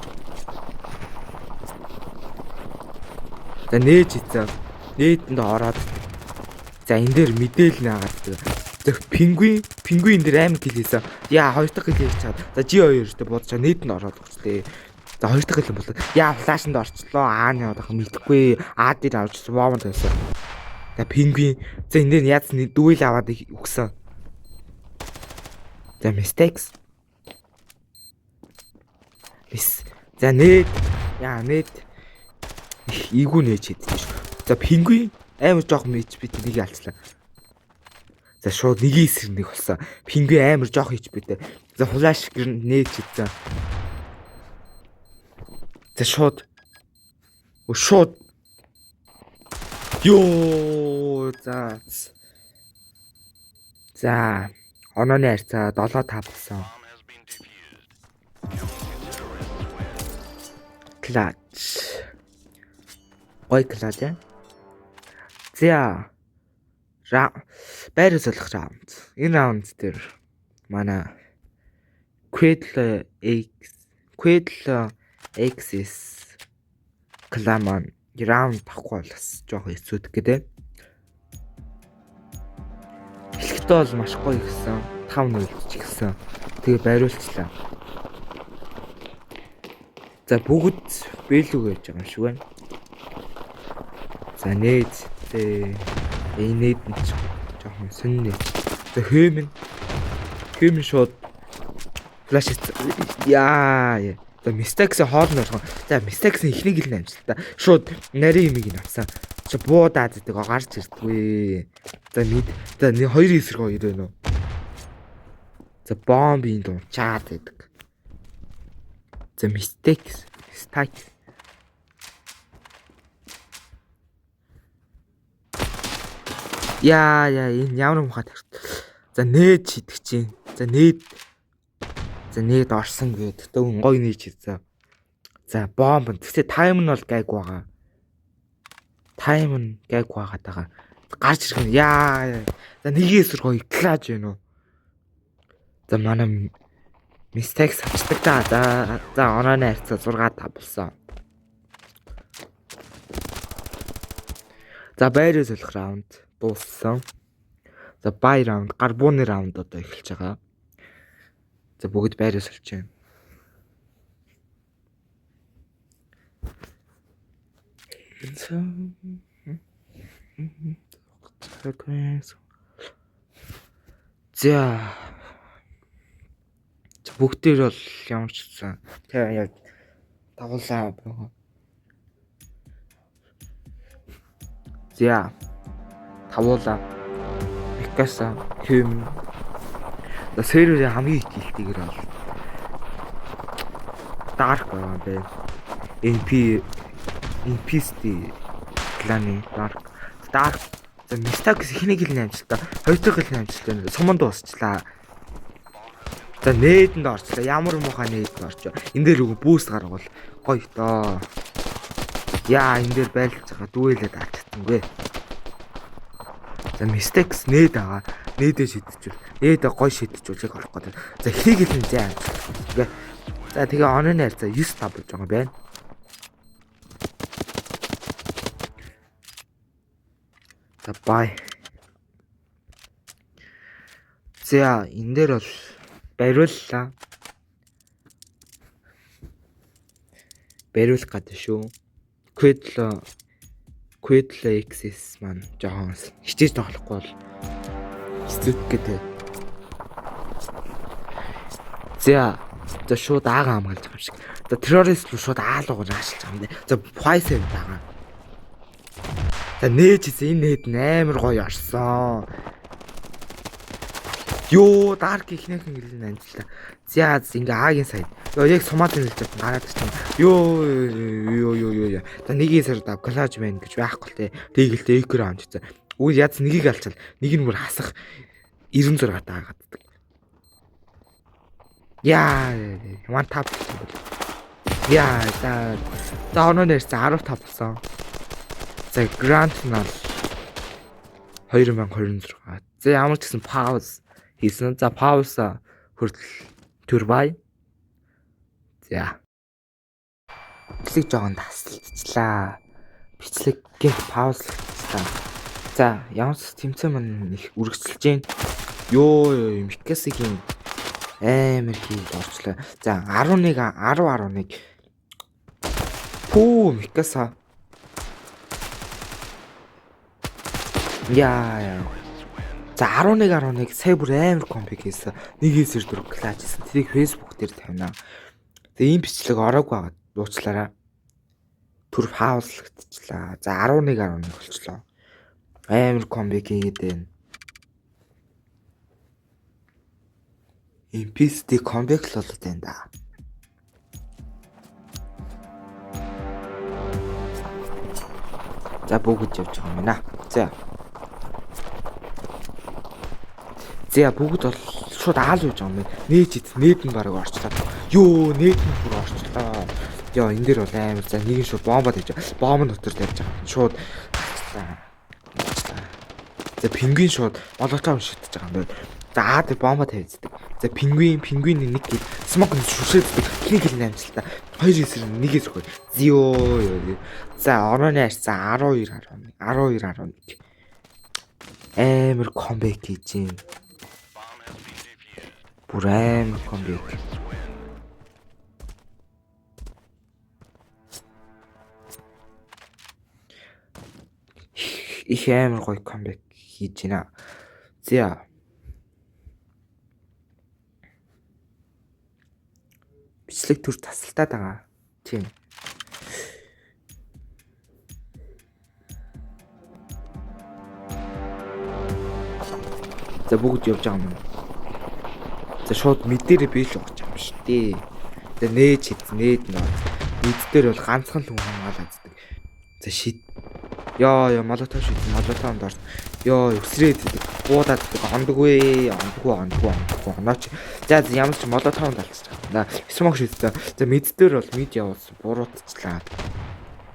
За нээж ийцээ. Нээдэнд ороод. За энэ дээр мэдээл наагаад. За Penguin дээр амар гэлээсэн. Яа 2 дахь гэлээ хийж чад. За G2 дээр бодож нээдэнд ороод өгчлээ. За 2 дахь гэлэн болоо. Яа флашнд орчлоо. Ааны явах мэдхгүй. Адид авч бомб тавьсан. За Penguin. За энэ дээр яаж дүүл аваад өгсөн. За mistakes. За нээд. Яа нээд. Игүү нээж хийдэж ш. За Penguin амар жоох мэж би тнийг алцлаа. За шууд нэг эсрэг нэг болсон. Penguin амар жоох хийж битээ. За флаш нээж хийдсэн. За шууд. Ёо за. За онооны харьцаа 7-5 болсон. Clutch. Ой Clutch. За байраа солих раунд. Энэ раунд дээр манай Quedle X's Clamon Раунд тахгүй бол бас жоох эцүүд гэдэг. Эхлэхдээ бол маш гоё гисэн. 5-0 ч гисэн. Тэгээ байруулчлаа. За бүгд бэлүү гэж байгаа юм шиг байна. За нээд нээд нь жоохон сонь нээд. За хэмэн шууд флаш яа. За Mystax-ийн хоолны болгоо. За Mystax-ийн ихнийг л амжилтаа. Шууд нарийн имийг нь авсан. Чи буудаад идэг гарч ирдгүй. За нийт за 2 эсрэг 2 байна уу. За бомбын дуучаад идэг. За Mystax. Яа энэ ямар мухад. За нээд шидэх чинь. За нээд орсон гээд төгөн гой нээж хийсэн. За бомб. Тэгтээ тайм нь бол гайг байгаа. Тагаа. Гарч ирэх нь яа. За нэгээс гоё клаж байна уу. За манай Mystax авчдаг та. За онооны харьцаа 6-5 болсон. За байраа солих раунд дууссан. За бай раунд, гарбууны раунд одоо эхэлж байгаа. За бүгд байраа сольж байна. За бүгдээр бол ямар ч гэсэн тэгээ яг дагуулаа. За тавуулаа. Микаса хэм. За серверийн хамгийн их хилтэйгэр бол Dark байна. NPST кланы Dark. За Mystax ихнийг л амжилтаа. Хоёр дахь л амжилтаа. Суманд дуусчлаа. За нээдэнд орчлаа. Ямар муухай нээдэнд орчоо. Энд дээр үгүй бүүст гаргавал гоё доо. Яа энэ дээр байлж байгаа дүүлээд алдчихгүй. За Mystax нээд байгаа. Нээдээ шидчихвэл. Нээдээ гоё шидчихвэл яг орох гэдэг. За ихийг л нэ амжилтаа. За тэгээ онооны харьцаа 9-5 болж байгаа байна. За бай. За энэ дээр бол бариуллаа. Бариулах гэдэг шүү. Quedlo XS маань жоохон хичээж тоглохгүй бол хэцүү гэдэг. За шууд аага хамгаалж байгаа юм шиг. За террорист руу шууд аалуугаар аашилж байгаа юм даа. За Poison байгаа. За нээжсэн энэ нээд амар гоё орсон. Ёо Dark ихнийхэн гэлэн амжилтаа. За ингээ аагийн сайд. Яг сумаад хэлж чадсан гараад ирсэн. Ёо. За нэгийн сард клаж байна гэж байхгүй л те. Тэгэлтэй экер амжсан. Үгүй яц нэгийг алчаал. Нэг нь бүр хасах 96 таагаад. Яа, one tap. Яа, за онооны харьцаа 15 болсон. За Grant нь 2026. За ямар ч гэсэн pause хийсэн. За pause хүртэл турбай. За. Бичлэг жоохон тасалчлаа. Бичлэгийн паузлаа. За ямар ч тэмцээн маань их үргэлжилж байна. Ёо, Mystax-ийн амар хийж орчлоо. За 10-11. Пүү Mystax. Яа. За 11 сая бүр амар комбик хийсэн. Нэгээс 4 клач хийсэн. Тэрийг Facebook дээр тавина. Тэгээ ийм бичлэг ороогүй байгаа. Дуучлаараа. Түр хаалгдчихлаа. За 11 болчлоо. Амар комбик хийгээд байна. NPST комбик л болоод байна да. За бүгд явж байгаа юм байна. За бүгд бол шууд аал үйж байгаа юм байна. Нээд нь бараг орчлоо. Ёо, нээд нь бүр орчлоо. Яа, энэ дээр бол амар. За нэг нь шууд бомбод хийж байгаа. Бомбын дотор тавьж байгаа. Шууд. За пингвин шууд молотоо шидэж байгаа юм байна. За аад бомба тавьдаг. За пингвин нэг гээд смок нь шүшээддэг. Хил амжилтаа. 2 эсрэг 1 эсрэг. Зио. За орооны арч за 12 11. Амар комбек хийж юм. Бүр амар комбек. Их амар гоё комбек хийж байна. За бичлэг төр тасалтаад байгаа. Тийм. За бүгд явж байгаа юм. За шууд мэдээрээ би л уурч байгаа юм шүү дээ. За нээд нөө. Мэд дээр бол ганцхан хүн хамгаалаад байдаг. За шид. Яа молотов шид молотовд орсон. Ёо өсрээд буудаад ондггүй. Онооч. За ямар ч молотовд алцсан. За смок шид. За мэд дээр бол мэд явуулсан. Буруутчлаа.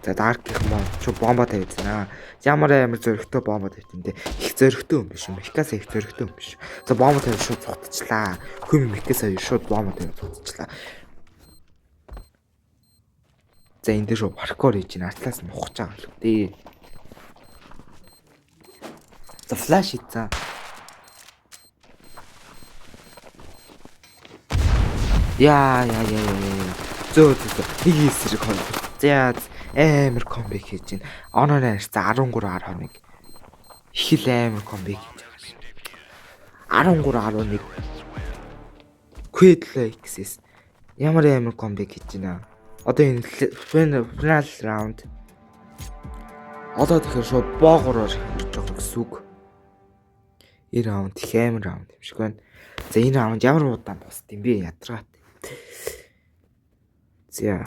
За дарк юм чи бомба тавьчихна. Ямар зөрөгтэй бомба тавьчихсан те. Их зөрөгтэй юм биш юм. Микас их зөрөгтэй юм биш. За бомба тавьж шууд цугтчлаа. Хүм микас шууд бомба тавьж цугтчлаа. За энэ дээр шууд паркур хийж байна. Атлаас нь ухаж байгаа л дээ. За флаш хийцэн. Яа. Зөө. Нэг эсрэг хол. За амар комбек хийж байна. Оноор арч за 13 11. Их л амар комбек хийж байгаа. 13 11. Quidlix ямар амар комбек хийж байна. Одоо энэ финал раунд. Одоо тэгэхээр шууд боогороор хэмжиж байгаа гэсэн үг. Энэ раунд их амар раунд юм шиг байна. За энэ раунд ямар удаан босд юм бэ? Ядраад. За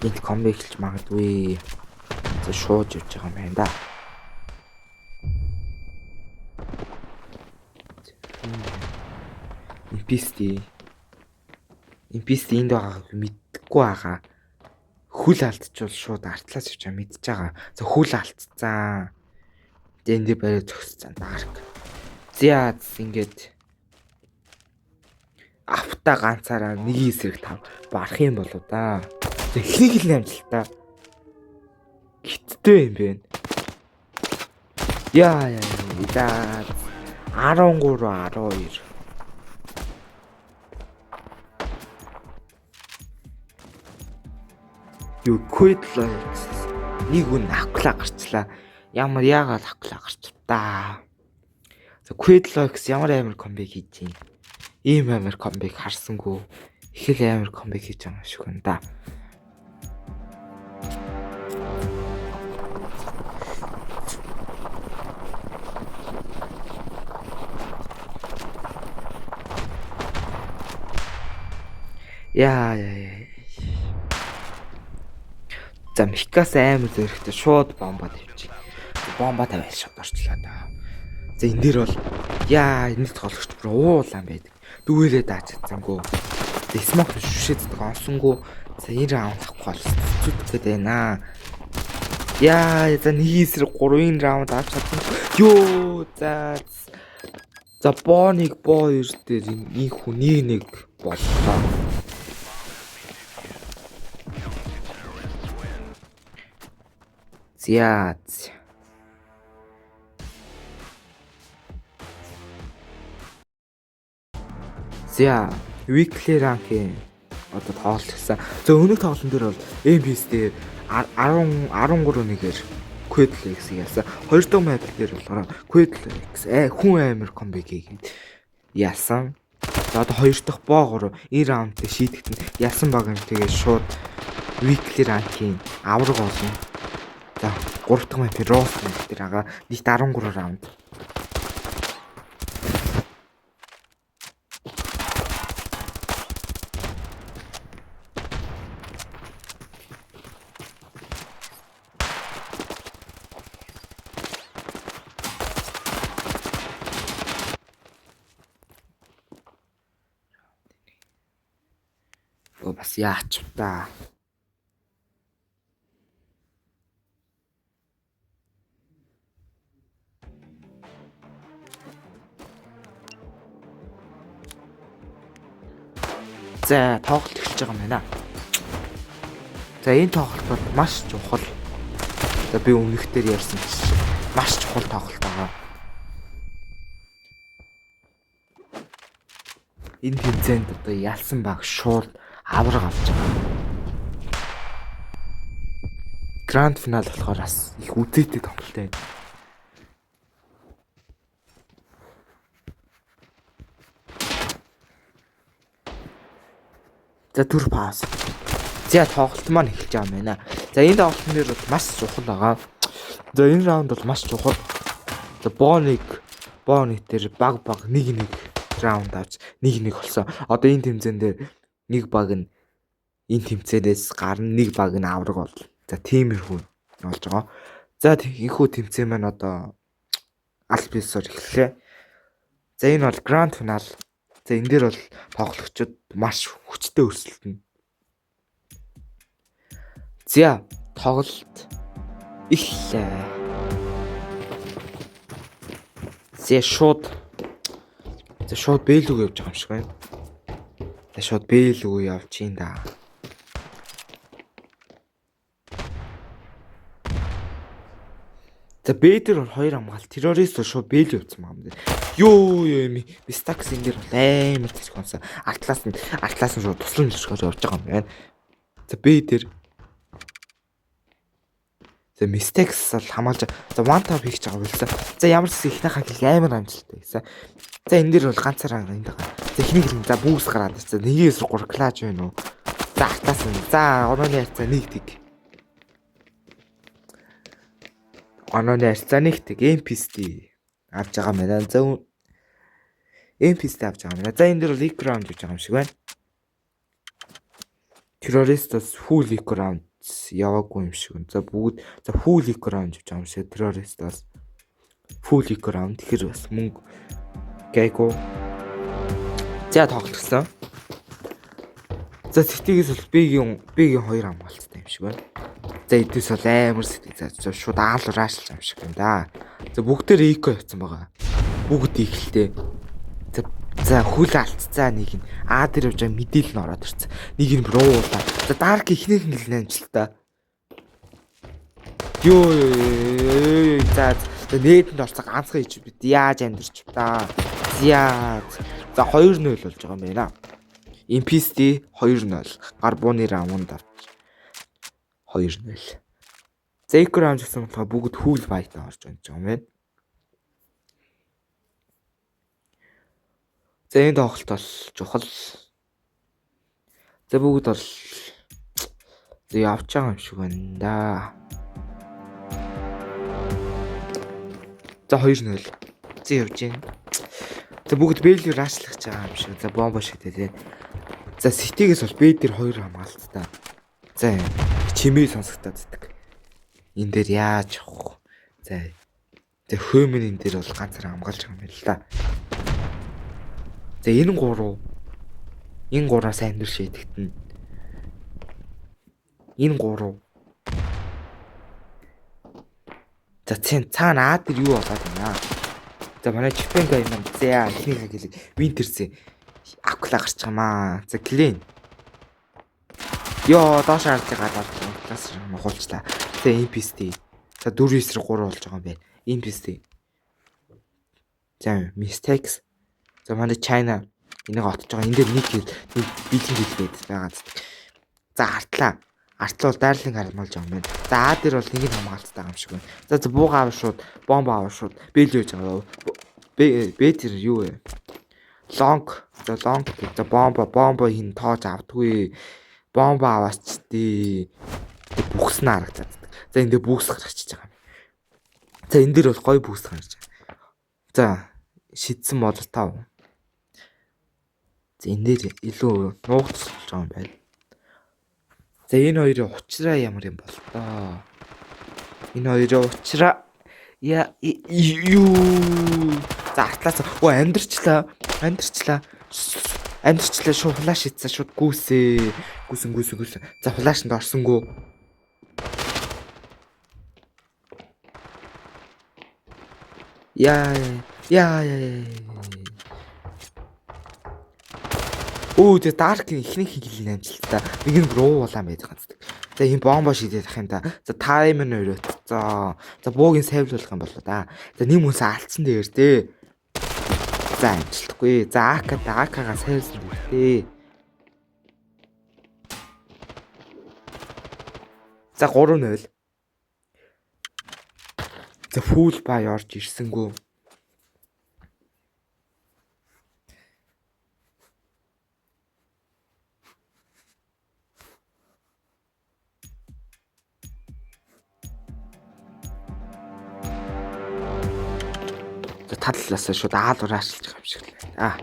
энд комбек хийж магадгүй. За шууд явж байгаа юм байна да. Имписти энд байгааг мэдхгүй байгаа. Хүл алдчихвал шууд артлаас явж байгаа мэдж байгаа. За хүл алдцсан. Энд барай зогсцсан дарк. За ингээд автаа ганцаараа нэг эсрэг тав барах юм болоо да. Эхнийг л амжилтаа. Гиттэй юм бэ. Яа. За 13 12. Юу Quidlix нэг үн акла гарчлаа. Яагаад акла гарчтаа. За Quidlix ямар амар комбек хийж юм. Ийм амар комбек харсангүй. Их л амар комбек хийж байгаа шиг байна да. Яа. За Микас амар зөрөгтэй шууд бомба тавьчих. Бомба тавиал шууд орчлоо да. За энэ дээр бол энэ тоглогч бүр уулаан байдаг. Дүүрээ дааж чадсангүй. За смок шүшээддэг онсонгүй. За энэ раунд авахгүй бол зүтгэхэд байна. За нэг эсрэг 3-ын раунд авч чадсан. Ёо за боныг боо 2 дээр энэ хүний нэг боллоо. За weekly rank-ийн одоо тоглолт гэсэн. За өнөө тоглолтын дээр бол MPS дээр 13-1-ээр Quidlix ялсан. Хоёр дахь мап дээр болохоор Quidlix хүн амир комбек хийгээд ялсан. За одоо хоёр дахь боогоор энэ раунд дээр шийдэхэд нь ялсан баг юм. Тэгээд шууд weekly rank-ийн авраг олно. За 3 дахь мап Rose дээр байгаа. Нийт 13 раунд. Бас яач та. За тоглолт эхэлж байгаа юм байна. За энэ тоглолт бол маш чухал. За би өмнөхдөр ярьсан чинь маш чухал тоглолт байгаа. Энэ тэмцээнд одоо ялсан баг шууд авраг авч байгаа. Гранд финал болохоор бас их үзээтэй тоглолт байна. За түр пас. За тоглолт маань эхэлж байгаа юм байна. За энэ тоглолтын дээр бол маш чухал байгаа. За энэ раунд бол маш чухал. За Боник дээр баг нэг раунд авч нэг болсон. Одоо энэ тэмцээн дээр нэг баг нь энэ тэмцээнээс гарна, нэг баг нь авраг бол. За тиймэрхүү болж байгаа. За ихүү тэмцээн маань одоо Альбисоор эхэллээ. За энэ бол гранд финал. За энэ дээр бол тоглогчид маш хүчтэй өрсөлдөнө. За тоглолт эхэллээ. За шууд бэлүүг явж байгаа юм шиг байна. За шууд бэлүүг явж ийн да. За Бэдэр бол 2 хамгаалт, террорист бол шууд бэлүү явуулсан юм байна. Ёо Мистакс энэ дэр бол амар гэж консон. Артлаас нь шууд тусламж өгч явж байгаа юм байна. За Бэдэр. За Мистакс бол хамгаалж. За one tap хийх гэж байгаа байлсан. За ямар ч ихнийхээ хэл амар амжилттай гэсэн. За энэ дэр бол ганцаараа энэ байгаа. За ихний хэл за бүүс гараад. За 1-3 клаж байна уу? За артлаас нь. За онооны харьцаа нэгдэг. Онооны харьцаа нэгдэг MPST авч байгаа юм байна. За MPST авч байгаа юм байна. За энэ дэр бол eco round гэж байгаа юм шиг байна. Terrorist-ос full eco round яваагүй юм шиг. За бүгд full eco round гэж байгаа юм шиг. Terrorist-ос full eco round тэгэхээр бас мөнгө гээгүй. За тоглосон. За City-гээс бол Big-ийн 2 хамгаалттай юм шиг байна. За эдээс бол амар сэтгэл зай шууд аалуу раашилж юм шиг байна да. За бүгдээр эко явцсан байгаа. Бүгд ихэлтэй. За хүл алдцаа нэг нь А дээр явж байгаа мэдээлэл нь ороод ирсэн. Нэг нь руула. За Dark ихнийх нь л амжилттай. Ёо за нээдэнд орцоо ганцхан хийж бид яаж амьдэрч та. За 2-0 болж байгаа юм байна. MPST 2-0. Гарбууны раунд авч 2-0. За eco round гэсэн болохоор бүгд хүл байтаа орж байна юм байна. За энэ тоглолт бол чухал. За бүгд бол явж байгаа юм шиг байна да. За 2-0. За явж байна. За бүгд бэлүү раашлах гэж байгаа юм шиг. За бомбо шидэ тий. За City-гээс бол Бэдэр 2 хамгаалттай. За чимээ сонсогдоод. Энэ дээр яаж явах вэ? За хөөмн энэ дээр бол ганцаар хамгаалж байгаа юм байна л да. За энэ 3 сайн дүр шийдэгтэн. Энэ 3. За цаана А дээр юу болоод байна? За манай Чипенга юм. За ихний хэлийг Винтерс акула гарч чамаа. За Клин. Ёо доош харж байгаа талаас мохолчлаа. За MPST. За 4-9-3 болж байгаа юм байна. MPST. За Mistakes. За манай China энийг отож байгаа. Энд дээр нэг бэлэн хэлбэд байгаа. За артлаа бол дайрлын хармалж байгаа юм байна. За А дээр бол нэг нь хамгаалттай юм шиг байна. За бууга аваа шууд, бомб аваа шууд бэлж байгаа. Бэ тэр юу вэ? Long. За бомбо хин тоож автгүй. Бомбо аваач тий. Бүхс нь харагдаад. За энэ дээр бүхс гаргачихж байгаа юм. За энэ дээр бол гой бүхс гарч байгаа. За шидсэн молотов. За энэ дээр илүү нуугдс болж байгаа юм байна. За энэ хоёрын учраа ямар юм бол тоо. Энэ хоёрын учраа юу. За атлаас амьдрчлаа. Шууд флаш хийсэн шууд гүйсэн. За флашнд орсонгүй. Яа. Өө тэ Dark-ийн ихний хилэн амжилттай. Нэг нь руу улаан байж ганцдаг. За ийм бомбо шийдэх ах юм да. За таймер өрөөт. За буугийн сайвлуулах юм болоо да. За нэм хүнс алдсан дээр дээ. За амжилтгүй. За АК-га сайвлсан дээр дээ. За 3-0. За фул бай орж ирсэнгүү. За таллаас шууд аалуур ашиглаж байгаа юм шиг л байна.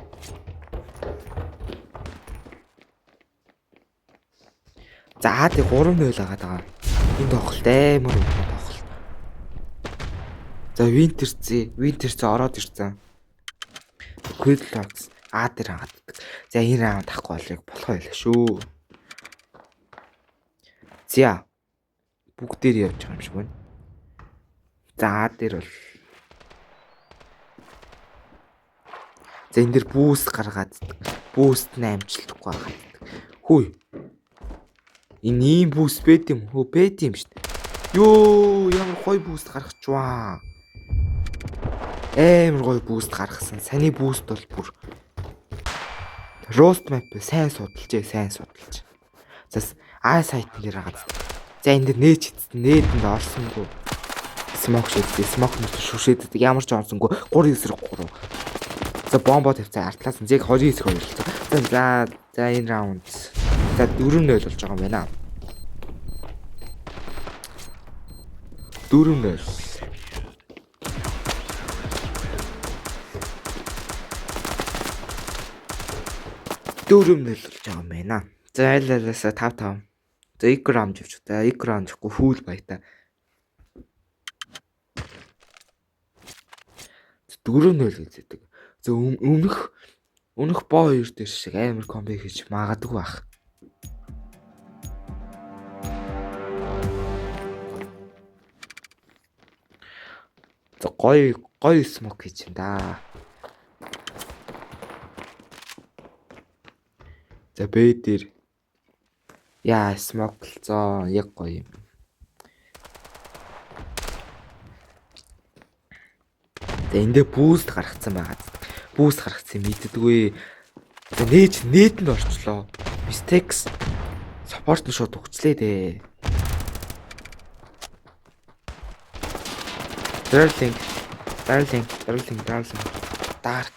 За АД 3-0 агаад байгаа. Энэ тоглолт амар үгүй тоглолт. За Винтерц ороод ирсэн. Quidlox АД дээр хаадаг. За энэ раунд тахгүй болыг болох байлаа шүү. За бүгдээр явж байгаа юм шиг байна. За АД дээр бол за энэ дэр бүүст гаргаад бүүст нь амжилтгүй байгаа. Хүй. Энэ ийм бүүст байд юм хөө байд юм шүү дээ. Йоо ямар гоё бүүст гаргаж чваа. Амар гоё бүүст гаргасан. Саны бүүст бол бүр Roast map сайн судалж. За I site дээр хагаад. За энэ дэр нээж хийсэн. Нээдэнд орсонгүй. Smoke шийдээ. Smoke нь шүшээдэг. Ямар ч орсонгүй. 3-3. За бомбо тавьцаа артлаас нь зэг 29 ойлцоо. За энэ раунд. За 4-0 болж байгаа юм байна. 4-0. болж байгаа юм байна. За айлалаас 5-5. За экран живч. За экран живхгүй фул баята. 4-0 гэдэг. За өмнөх боо 2 дээр шиг амар комби хийж магадгүй байх. За гоё смок хийж юм да. За бэ дээр яа смоклцоо яг гоё юм. За эндээ бүүст гаргацсан байгаа. Бүүст гаргацсан мэддэггүй. За нээдэнд орчлоо. Mistakes support нь шууд өгчлээ дээ. Darling. Dark.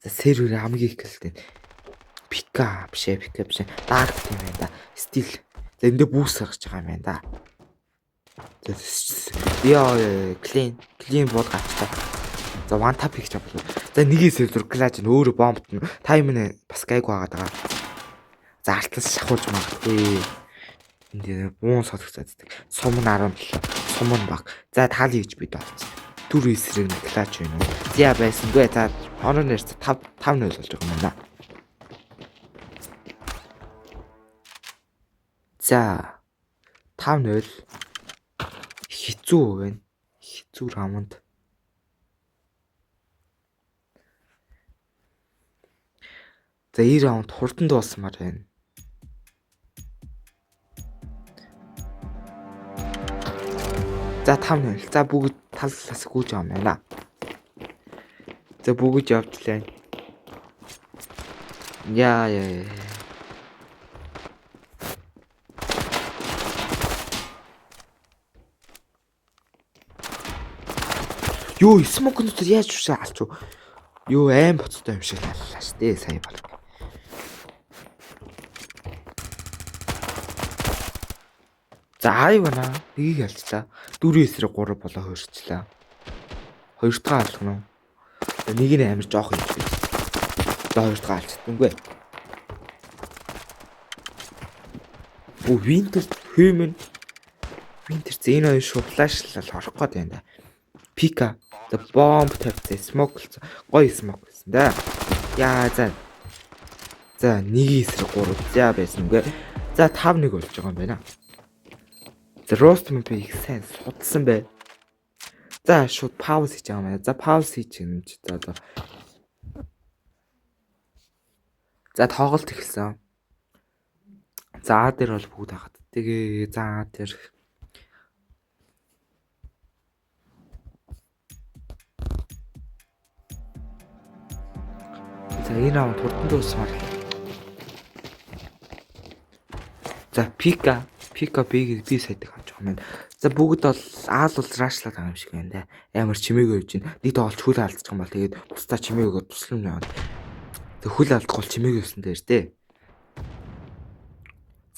За сервер хамгийн их гэлтэй. Пика биш. Dark тийм байна да. Still. За эндээ бүүст гаргаж байгаа юм байна да. Яа clean бод гацтай. За one tap хийж авлаа. За нэгээс илүү клаж нь өөрөө бомбт нь тайм нь бас гайгүй байгаа. За артлаас шахуулж магадгүй. Энд буун содогцааддаг. Сум нь 17. Сум нь баг. За таалын хийж бид болцсон. Түр эсрэг клаж байна уу? За байсангүй. За honor нэрс 5-0 болж байгаа юм байна. За 5-0 хэцүү байна. Хэцүү раунд. За энэ раунд хурдан дуусмаар байна. За 5-0. За бүгд таллаас гүйж байгаа юм байна. За бүгд явдлаа. Яа. Юу смок нь яаж шүшээ алчуу. Юу аим боцтой юм шиг аллаа штэ сая баг. За айвана нэгийг алчлаа. 4-3 болоо хөрчлээ. Хоёр дахь алах нь. Нэг нь амар жоох юм шиг. За хоёр дахь алцдаггүй. Winter зэн хоёр шууд флашлал орох гээд байна да. Пика the bomb тавьсан smoke гоё smoke гэсэн да. Яа за 1-3 за байсан үгүй. За 5-1 болж байгаа юм байна. За roast map их сайн судалсан бай. За шууд pause хийж байгаа юм байна. За pause хийж юм чи за. За тоглолт эхэлсэн. За дээр бол бүгд хахад. Тэгээ за дээр за энэ раунд хурдан дуусмаар. За Пика би сайдаг хаж байгаа юм. За бүгд бол аал бол раашлаад байгаа юм шиг байна да. Амар чимээг өгж байна. Нэг тоолч хөл алдчих юм бол тэгээд бусдаа чимээг өгөө туслам яваад. Тэг хөл алдах бол чимээг өгсөн дээр дээ.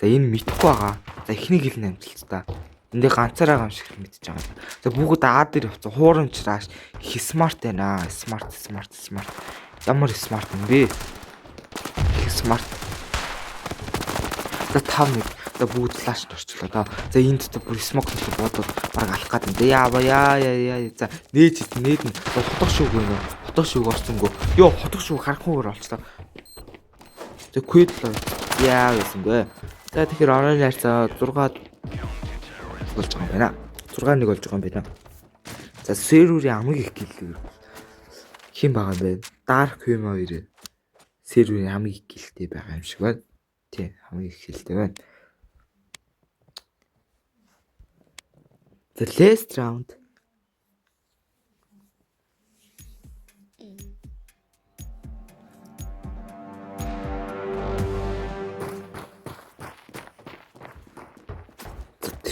За энэ мэдхгүй байгаа. За эхний хил нь амжилттай. Эндээ ганцаараа гам шиг мэдчихэж байгаа. За бүгд аа дээр явцсан хуурамч рааш их смарт байна. Смарт. Ямар смарт юм бэ? Смарт. За 5-1. За бүгд флаш орчлоо доо. За энд ч бүр смок гэж бодоод баг алах гэдэг. Яа. За нээж нь хотох шүүг байна. Хотох шүүг орсонгүй. Йоо хотох шүүг харахгүйгээр олчлоо. За квид л яа гэсэнгүй. За тэгэхээр онлайн найрцаа 6 болж байгаа юм байна. 6-1 болж байгаа юм байна. За серверийн амиг их гэлээ. Хин байгаа юм бэ? Dark Hum 2. Серверийн амиг их гэлтэй байгаа юм шиг байна. Тий, амиг их гэлтэй байна. The last round.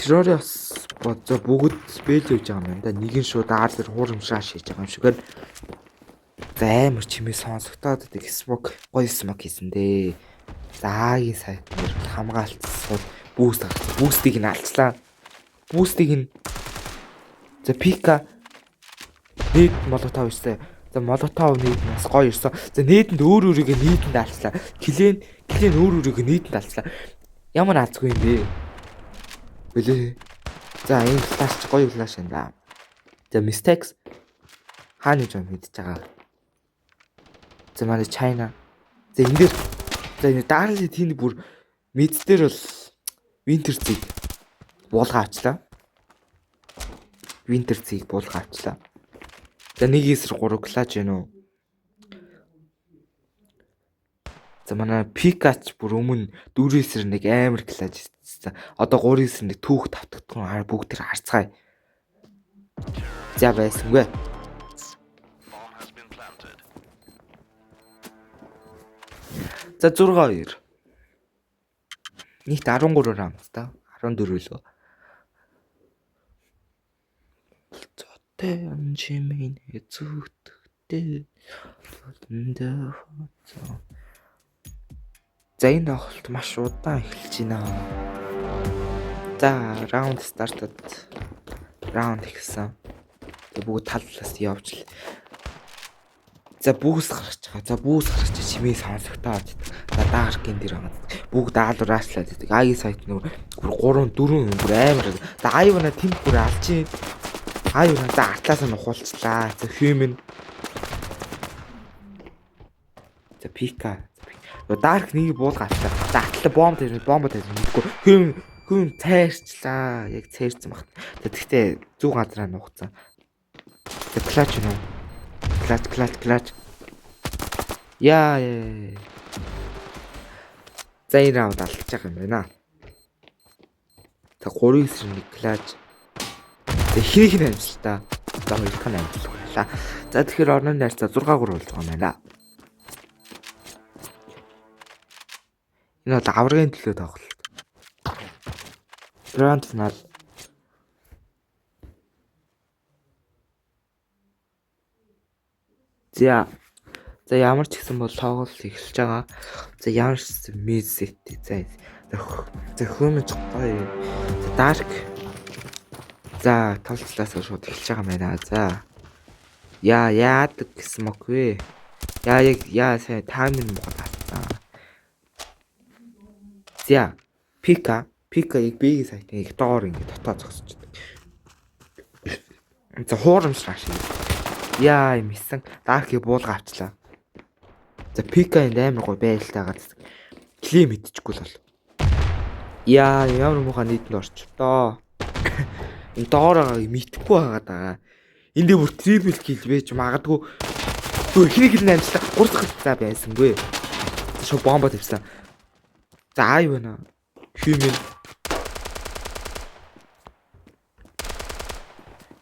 Terrorios бодзоо бүгд спел хийж байгаа юм да. Нэг нь шууд аар дээр хуурамшаа шийдэж байгаа юм шиг байна. За амар чимээ сонсогдоод байдаг смок гоё смок хийсэн дээ. За Агийн сайт дээр хамгаалтсууд бүүстийг нь алцлаа. Бүүстийг нь за Пика нийт молотов ирсэн. За молотов нийтнээс гоё ирсэн. За нийтэнд өөрийгөө нийтэнд алцлаа. Клен өөрийгөө нийтэнд алцлаа. Ямар азгүй юм бэ? Билээ. За энэ флаш гоё флаш энэ да. За mistakes хаана гэж мэдчихэж байгаа. За манай China. За энэ дээр за энэ Darling тэнд бүр мид дээр бол Winter Zig буулга авчлаа. Winter Zig буулга авчлаа. За 1-3 клаж гэнэ үү. За манай Pikachu бүр өмнө 4-9 нэг амар клаж хийсэн. Одоо 3-9 нэг түүх тавтагдсан хар бүгд тэр харцгаая. За байсангүй. За 6-2. Нийт 13 раунд та 14 лөө. Зөтэй амжимын зүгтдээ. За энэ тоглолт маш удаан эхэлж байна. За раунд стартад раунд эхэлсэн. Тэг бүгд таллаас явж л. За бүүс гарч байгаа. За бүүс гарч чимээ сонсогдоод. За Dark-ийн дээр байгаа. Бүгд аалуу раачлаад байдаг. Агийн сайт нөгөө 3 4 бүр амар. За Ivana тэнд бүр алж. Ivana за артлаасаа нухуулчлаа. За Human. За Pika. Dark нэг буулга авчлаа. За атлаа бомб дээр мэдгүй. Хүн цайрчлаа. Яг цайрсан багт. Тэгэхдээ зүү газараа нуугцсан. За клач юу? Клач. Яа. За энэ раунд алдчих байгаа юм байна. За 3-9 клач. За хийх нь амжилтаа. За хоёрх нь амжилтаа. За тэгэхээр орны найрцаа 6-3 болж байгаа юм байна. Энэ бол аврагын төлөө тоглолт. Grand final. За ямар ч гэсэн бол тоглолт эхэлж байгаа. За ямар ч мизэт. За хөөмөж гоё. За Dark. За талцлаас шууд эхэлж байгаа юм байна. За. Яадаг гэсэн мөг вэ? Яа сайн тайминг муу таасан. За Pika яг бэгийн сайтын их доор ингэ дотоо зогсож байдаг. За хуурамч рааш. Яа юм исэн. Dark-ийг буулга авчлаа. За Pika энд амар гоё байлтайгаад клим мэдчихгүй л бол. Яа ямар муухай нийтэнд орчтоо. Энэ доороо мэдхгүй байгаа. Энд дээр бүр triple kill байж магадгүй. Түү ихний хил амжилтаа 3 дахь за байсангүй. шууд бомба тавьсан. За аа юу вэ? Human.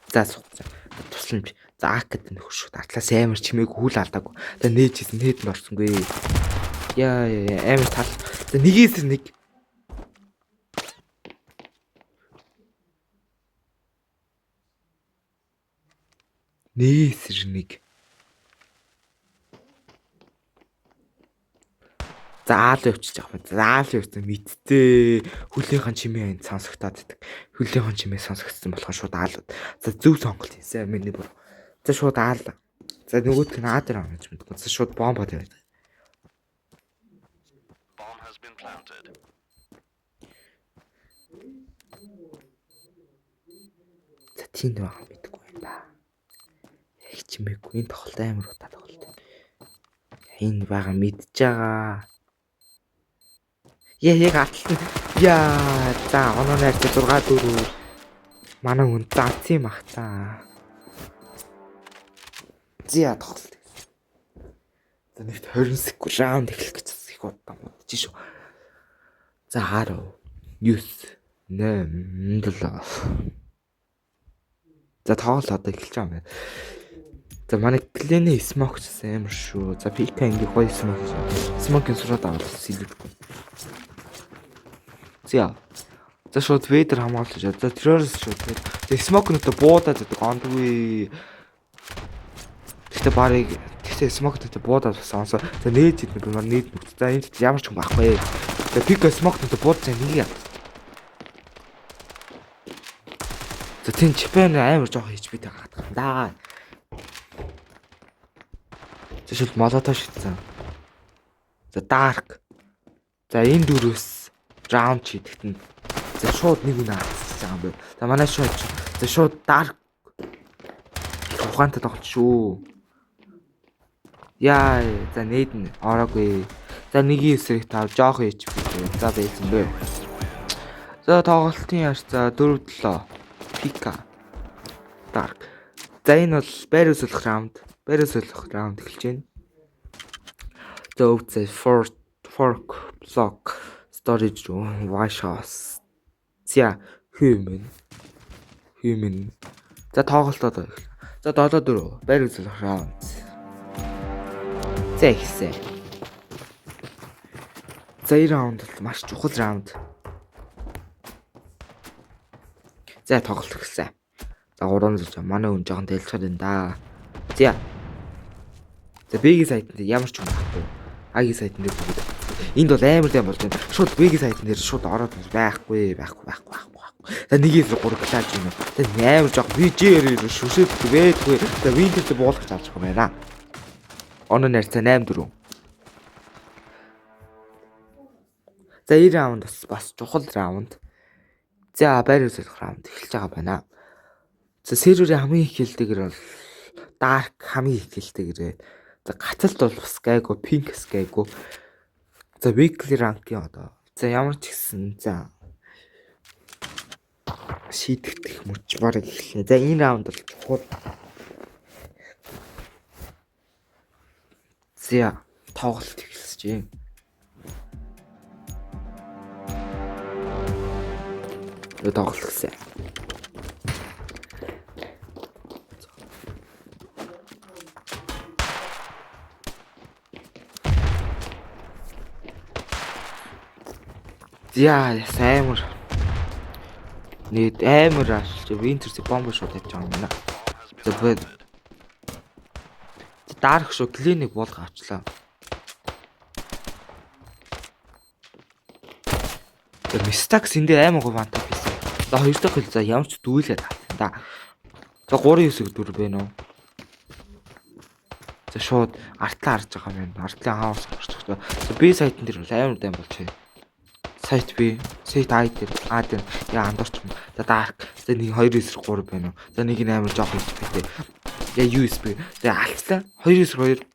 За суцсан. Тусламж. За ак гэдэг нөхөр шууд атлаас амар чимээг хүл алдаагүй. За нээжсэн нээдэнд орсонгүй. Яа амар тал. За нэгээс нэг. Нээс нэг. За аал явчих яах вэ? За аал явсан мэдтээ. Хүлийнхэн чимээ энд сонсогдоод байдаг. Хүлийнхэн чимээ сонсогдсон болохоор шууд аалууд. За зөв сонголт хийсэн миний бүр. За шууд аал. За нөгөөдг нь аадэр авах гэж мэдгүй. За шууд бомб тавиад. За тийм байх мэдгүй байна да. Яг чимээгүй энэ тоглолт амар удаа тоглолт. Энэ байгаа мэдж байгаа. Яг атлан. Яа, за оноо найрч 6-4. Манай хүн заацсан ах та. Зя тоглолт. За нэгт 20 секунд раунд эхлэх гэж их удаан бодож шүү. За 10, 9, 8, 7. За тоглолт одоо эхэлж байгаа юм байна. За манай клэний смок гэсэн амар шүү. За пика ингээ гоё смок. Смокын сураад аваад сэлэхгүй. За шууд вейдер хамгаалж. За террорист шууд. За смокнуудаа буудаад байдаг ондгүй. Тэгтээ смокнуудаа буудаад сонсоо. За нээж идэх юм нээд нүх. За энд ямар ч юм байхгүй. За пика смокнуудаа буудаж нэг яа. За тэн чипэн амар жоох хийж битээ гатах юм да. За шууд молото шитсэн. За dark. За энэ дөрөөс раунд чийдэгт нь. За шууд нэг үнэ авчихсан юм байна. За манай шууд. За шууд dark. Ухаантай тоглож шүү. Яа, за нээдэн ороогүй. За нэгийн эсрэг тав жоох хийж битээ. За байсан бэ. За тоглолтын яар за 4-7. Пика. Dark. За энэ бол байр өсөлөх раунд. Байр өсөлөх раунд эхэлж байна. За өвцөө fork block storage room wash house. За human. За тоглолтоо. За 7-4 байр өсөлөх раунд. За ихсэн. За энэ раунд маш чухал раунд. За тоглолт эхэлсэн. За 3-0 манай хүн жоохон дэлчаад байна да. За. За Б-ийн сайтн дээр ямар ч юм байхгүй. А-гийн сайтн дээр бүгд. Энд бол амар дэм болж байна. Шууд Б-ийн сайтн дээр шууд ороод байхгүй. За нэгээс 3 клач юм. За амар жоох VJ-ээр шүшээд бэдгүй. За Windows буулгах авчих юм байна. Оноо нарцаа 8-4. За энэ раунд бас чухал раунд. За байр өсөлөх раунд эхэлж байгаа байна. За серверийн хамгийн их хилдээгэр бол dark хамгийн их хилдээгэр. За гацалт бол бас гайгүй, pink гайгүй. За weekly rank-ийн одоо. За ямар ч гэсэн за шийдэгдэх мөч бараг эхэлнэ. За энэ раунд бол чухал. За тоглолт эхэлж байна. Тоглолт эхэлсэн. Яа, амар. Нийт амар ашиж Winter-ийн бомб шууд тавьж байгаа юм байна. За бод. Dark шүү клиник болгоо авчлаа. За Mistax энэ дээр амар гоо вантаа хийсэн. За 2 дахь хэл за ямар ч дүүлээд авсан да. За 3-9 4 байна уу? За шууд артлаа харж байгаа юм байна. Артлын хаус орчихлоо. За B сайтн дээр бол амар дэм болж байна. Сайт B, сайт I дээр А дээр яа андуурч юм. За dark. За нэг 2-9 3 байна уу? За нэг нь амар жоох хийж битээ. Я USB. За алцлаа. 2-9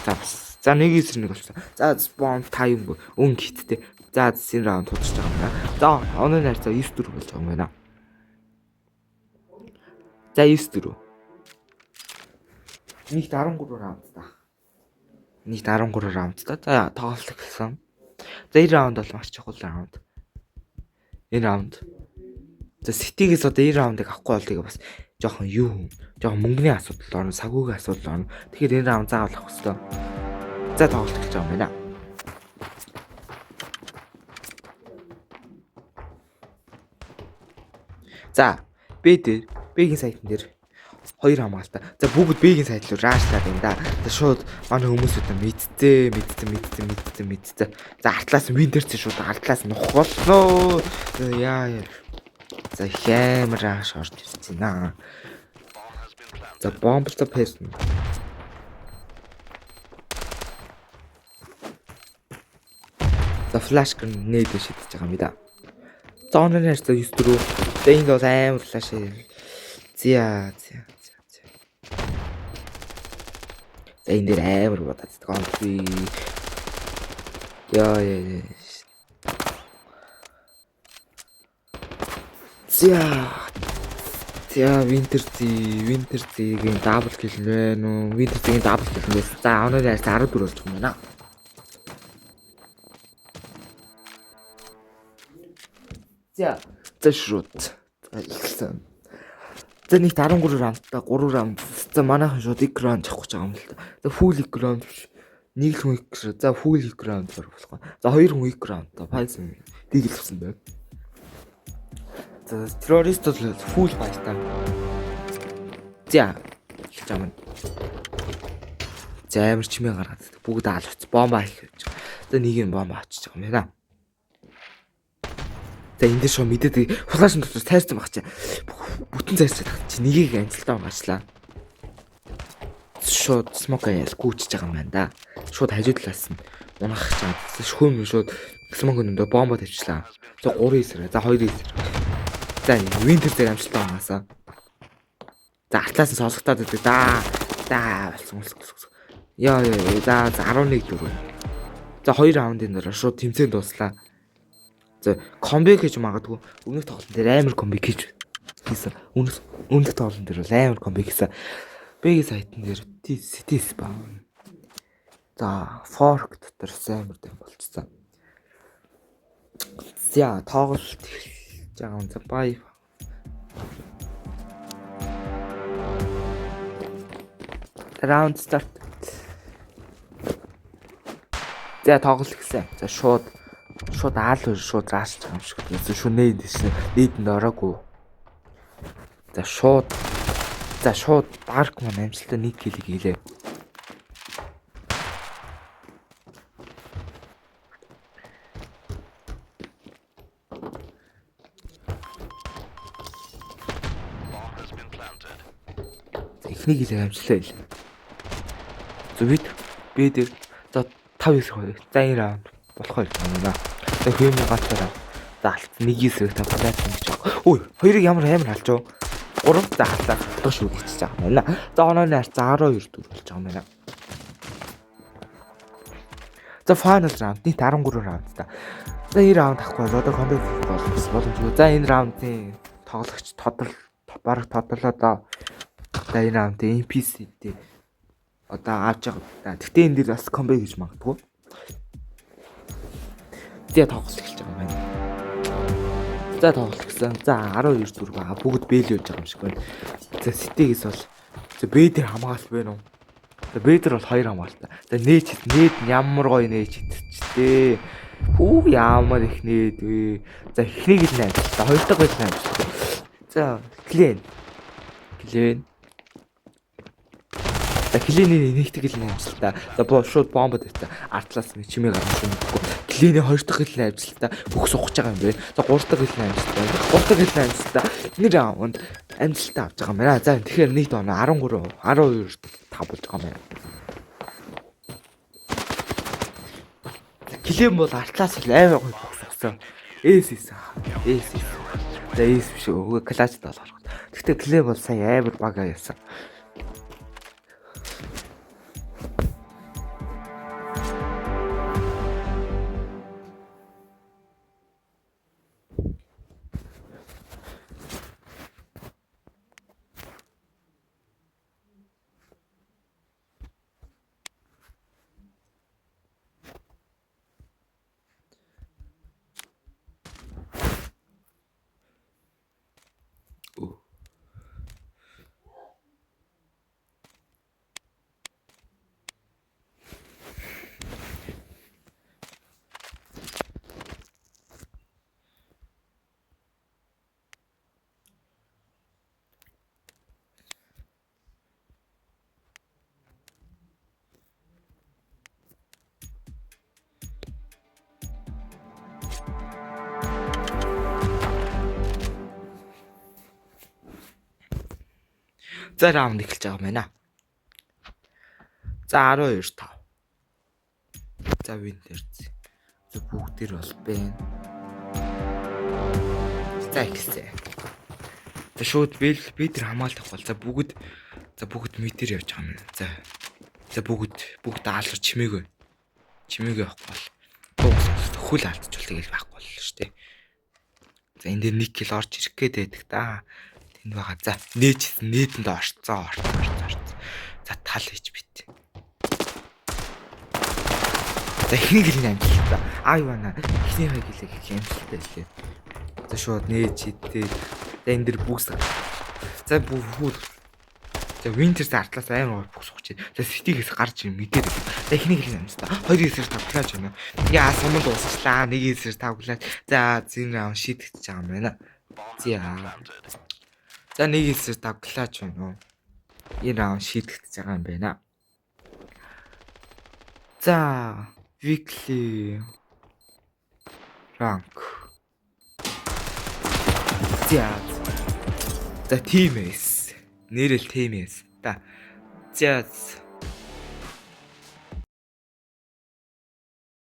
2. За 1-9 1 болсон. За spawn time өнгө хиттэй. За энэ раунд тулж байгаа юм байна. За оноо найрцаа 9-4 болж байгаа юм байна. За 9-4. Нэг 13 раунд та. Нийт 13 раунд та. За тоглолт гэсэн. За энэ раунд бол маш чухал раунд. Энэ раунд. За City-гээс одоо энэ раундыг авахгүй бол тэгээ бас жоохон жоохон мөнгөний асуудал орно, сагуугийн асуудал орно. Тэгэхээр энэ раунд заавал авах хэрэгтэй. За тоглолт гэж байгаа юм байна. За Б-ийн сайтн дээр 2 хамгаалалтаа. За бүгд Б-ийн сайт руу раашлаад байна да. За шууд манай хүмүүсүүд мэдсэн. За артлаас Винтерс шууд артлаас нухах болсноо. Яа. За хэмээр рааш орж ирсэн наа. За бомбтой person. За флаш гэн нээд шидэж байгаа юм да. За онлайн ярьцаа 9 дөрөв. За энэ бол амар флаш. За энэ дээр амар бодоод байгаа. Яа. За Винтерсийн дабл кил байна уу? Винтерсийн дабл кил байсан. За онлайн ярьцаа 14 болж байгаа юм байна. За шууд. За нийт 13 раундтай 3 раунд. За манайхан шууд экран авах гэж байгаа юм л та. За фул экран биш. Нэг л хүн экран. За фул экран болохгүй. За 2 хүн экран. За пайсан. Дийлсэн байна. За террорист бол фул байтай. За хэлж байгаа юм. За амар чимээ гаргаад бүгд аалгацсан. Бомба их гэж. За нэг нь бомба авчиж байгаа юм байна. За энэ дээр шоо мэдээд флашын дотор тайрсан баг чи. Бүтэн зайрчаад чи нэгийг анцалтаа угаачлаа. Шууд смок яас гүйчж байгаа юм байна да. Шууд хажуу талаас нь унах чад. Шхөөм шууд смок өнөндөө бомба тавьчлаа. За 3 эсрэг. За 2 эсрэг. За Винтер дээр амжилттай угаасаа. За артлаас нь сонсогдоод байдаг да. Да болсон. Яа. За 11 дөрөв. За 2 раундын дараа шууд тэмцээн дууслаа. За комбек хийж магадгүй. Өмнөх тоглолтын дээр амар комбек хийсэн. Өмнөх тоглолтын дээр амар комбек хийсэн. Б-ийн сайтн дээр Cities ба. За fork дотор амар дэм болчихсон. За тоглолт эхэлж байгаа юм. За бай. Раунд старт. За тоглолт эхэлсэн. За шууд аал шууд рааш байгаа юм шиг. Шууд нээдэнд ороогүй. За шууд Dark Man амжилттай нэг килийг хийлээ. Эхний килийг амжилттай хийлээ. За би дээр за 5 эсрэг. За энэ раунд болох байх юм байна. За хөөний гацаараа. За алт нэг эсрэг та флайт ингэж байгаа. Ой, хоёрыг ямар халж оо. 3 за халаа. Тоош үгчиж байгаа юм байна. За онооны арц 12 дөрөв болж байгаа юм байна. За final раунд нийт 13 раунд та. За энэ раунд авахгүй бол одоо комбек болох боломжгүй. За энэ раундын тоглогч бараг тодлоо доо. За энэ раундын NPC дээр одоо авч байгаа. Гэхдээ энэ дээр бас комбек хийж магадгүй. Тэгээ тоглолт эхэлж байгаа юм байна. За тоглолт гэсэн. За 12 дөрөв байгаа. Бүгд бэйл болж байгаа юм шиг байна. За City-гээс бол за Б дээр хамгаалт байна уу? За Б дээр бол 2 хамгаалт. За нээж ямар гоё нээж идчихтэй. Хүү ямар их нээд вэ? За эхнийг л найд. За хоёр дахь байл найд. За Клен. За Клений нэгтгэл амжилттай. За шууд бомбод тавьсан. Артлаас нэг чимээ гаргаж өгөхгүй. Клений хоёр дахь хил амжилттай. Бүх сухаж байгаа юм бэ. За гурав дахь хил амжилттай. Гурав дахь хил амжилттай. Нэг раунд амжилттай авч байгаа юм байна. За тэгэхээр нийт оноо 13, 12 5 болж байгаа юм байна. Клен бол артлаас л аймаг гоё бокссон. Эс. За эс биш өө клач талаар. Гэхдээ Клен бол сая амар бага яасан. За раунд эхэлж байгаа юм байна. За 12-5. За вин дэрч. За бүгдэр бол бэн. За ихсэн. За шууд бид тэр хамгаалах бол за бүгд метр явж байгаа юм. За бүгд аалар чимээгүй. Чимээгүй явахгүй бол хөл алдчихвал тэгэл байхгүй бол шүү дээ. За энэ дээр 1 кил орж ирэх гээд байдаг да. Тэнд байгаа. За нээтэнд орцсон. За тал хийж бит. За ихнийг л амжилттай. Аюуна. Ихнийхээ гэлээ гэх амжилттай лээ. За шууд нээж идээ. За энэ дэр бүкс. За бүхүүл. За винтер зартлаас амар бүкс сууч. За ситигээс гарч ир мэдэр. За ихнийг л амжилттай. 2-ээс тавглаач байна. Яа сумд дуусчлаа. 1-ээс тавглаач. За зин раун шийдэж байгаа юм байна. За 1-ээс тавглаач байна. Энэ раун шийдэж байгаа юм байна. За weekly rank. За team S. Нэрэл team S. За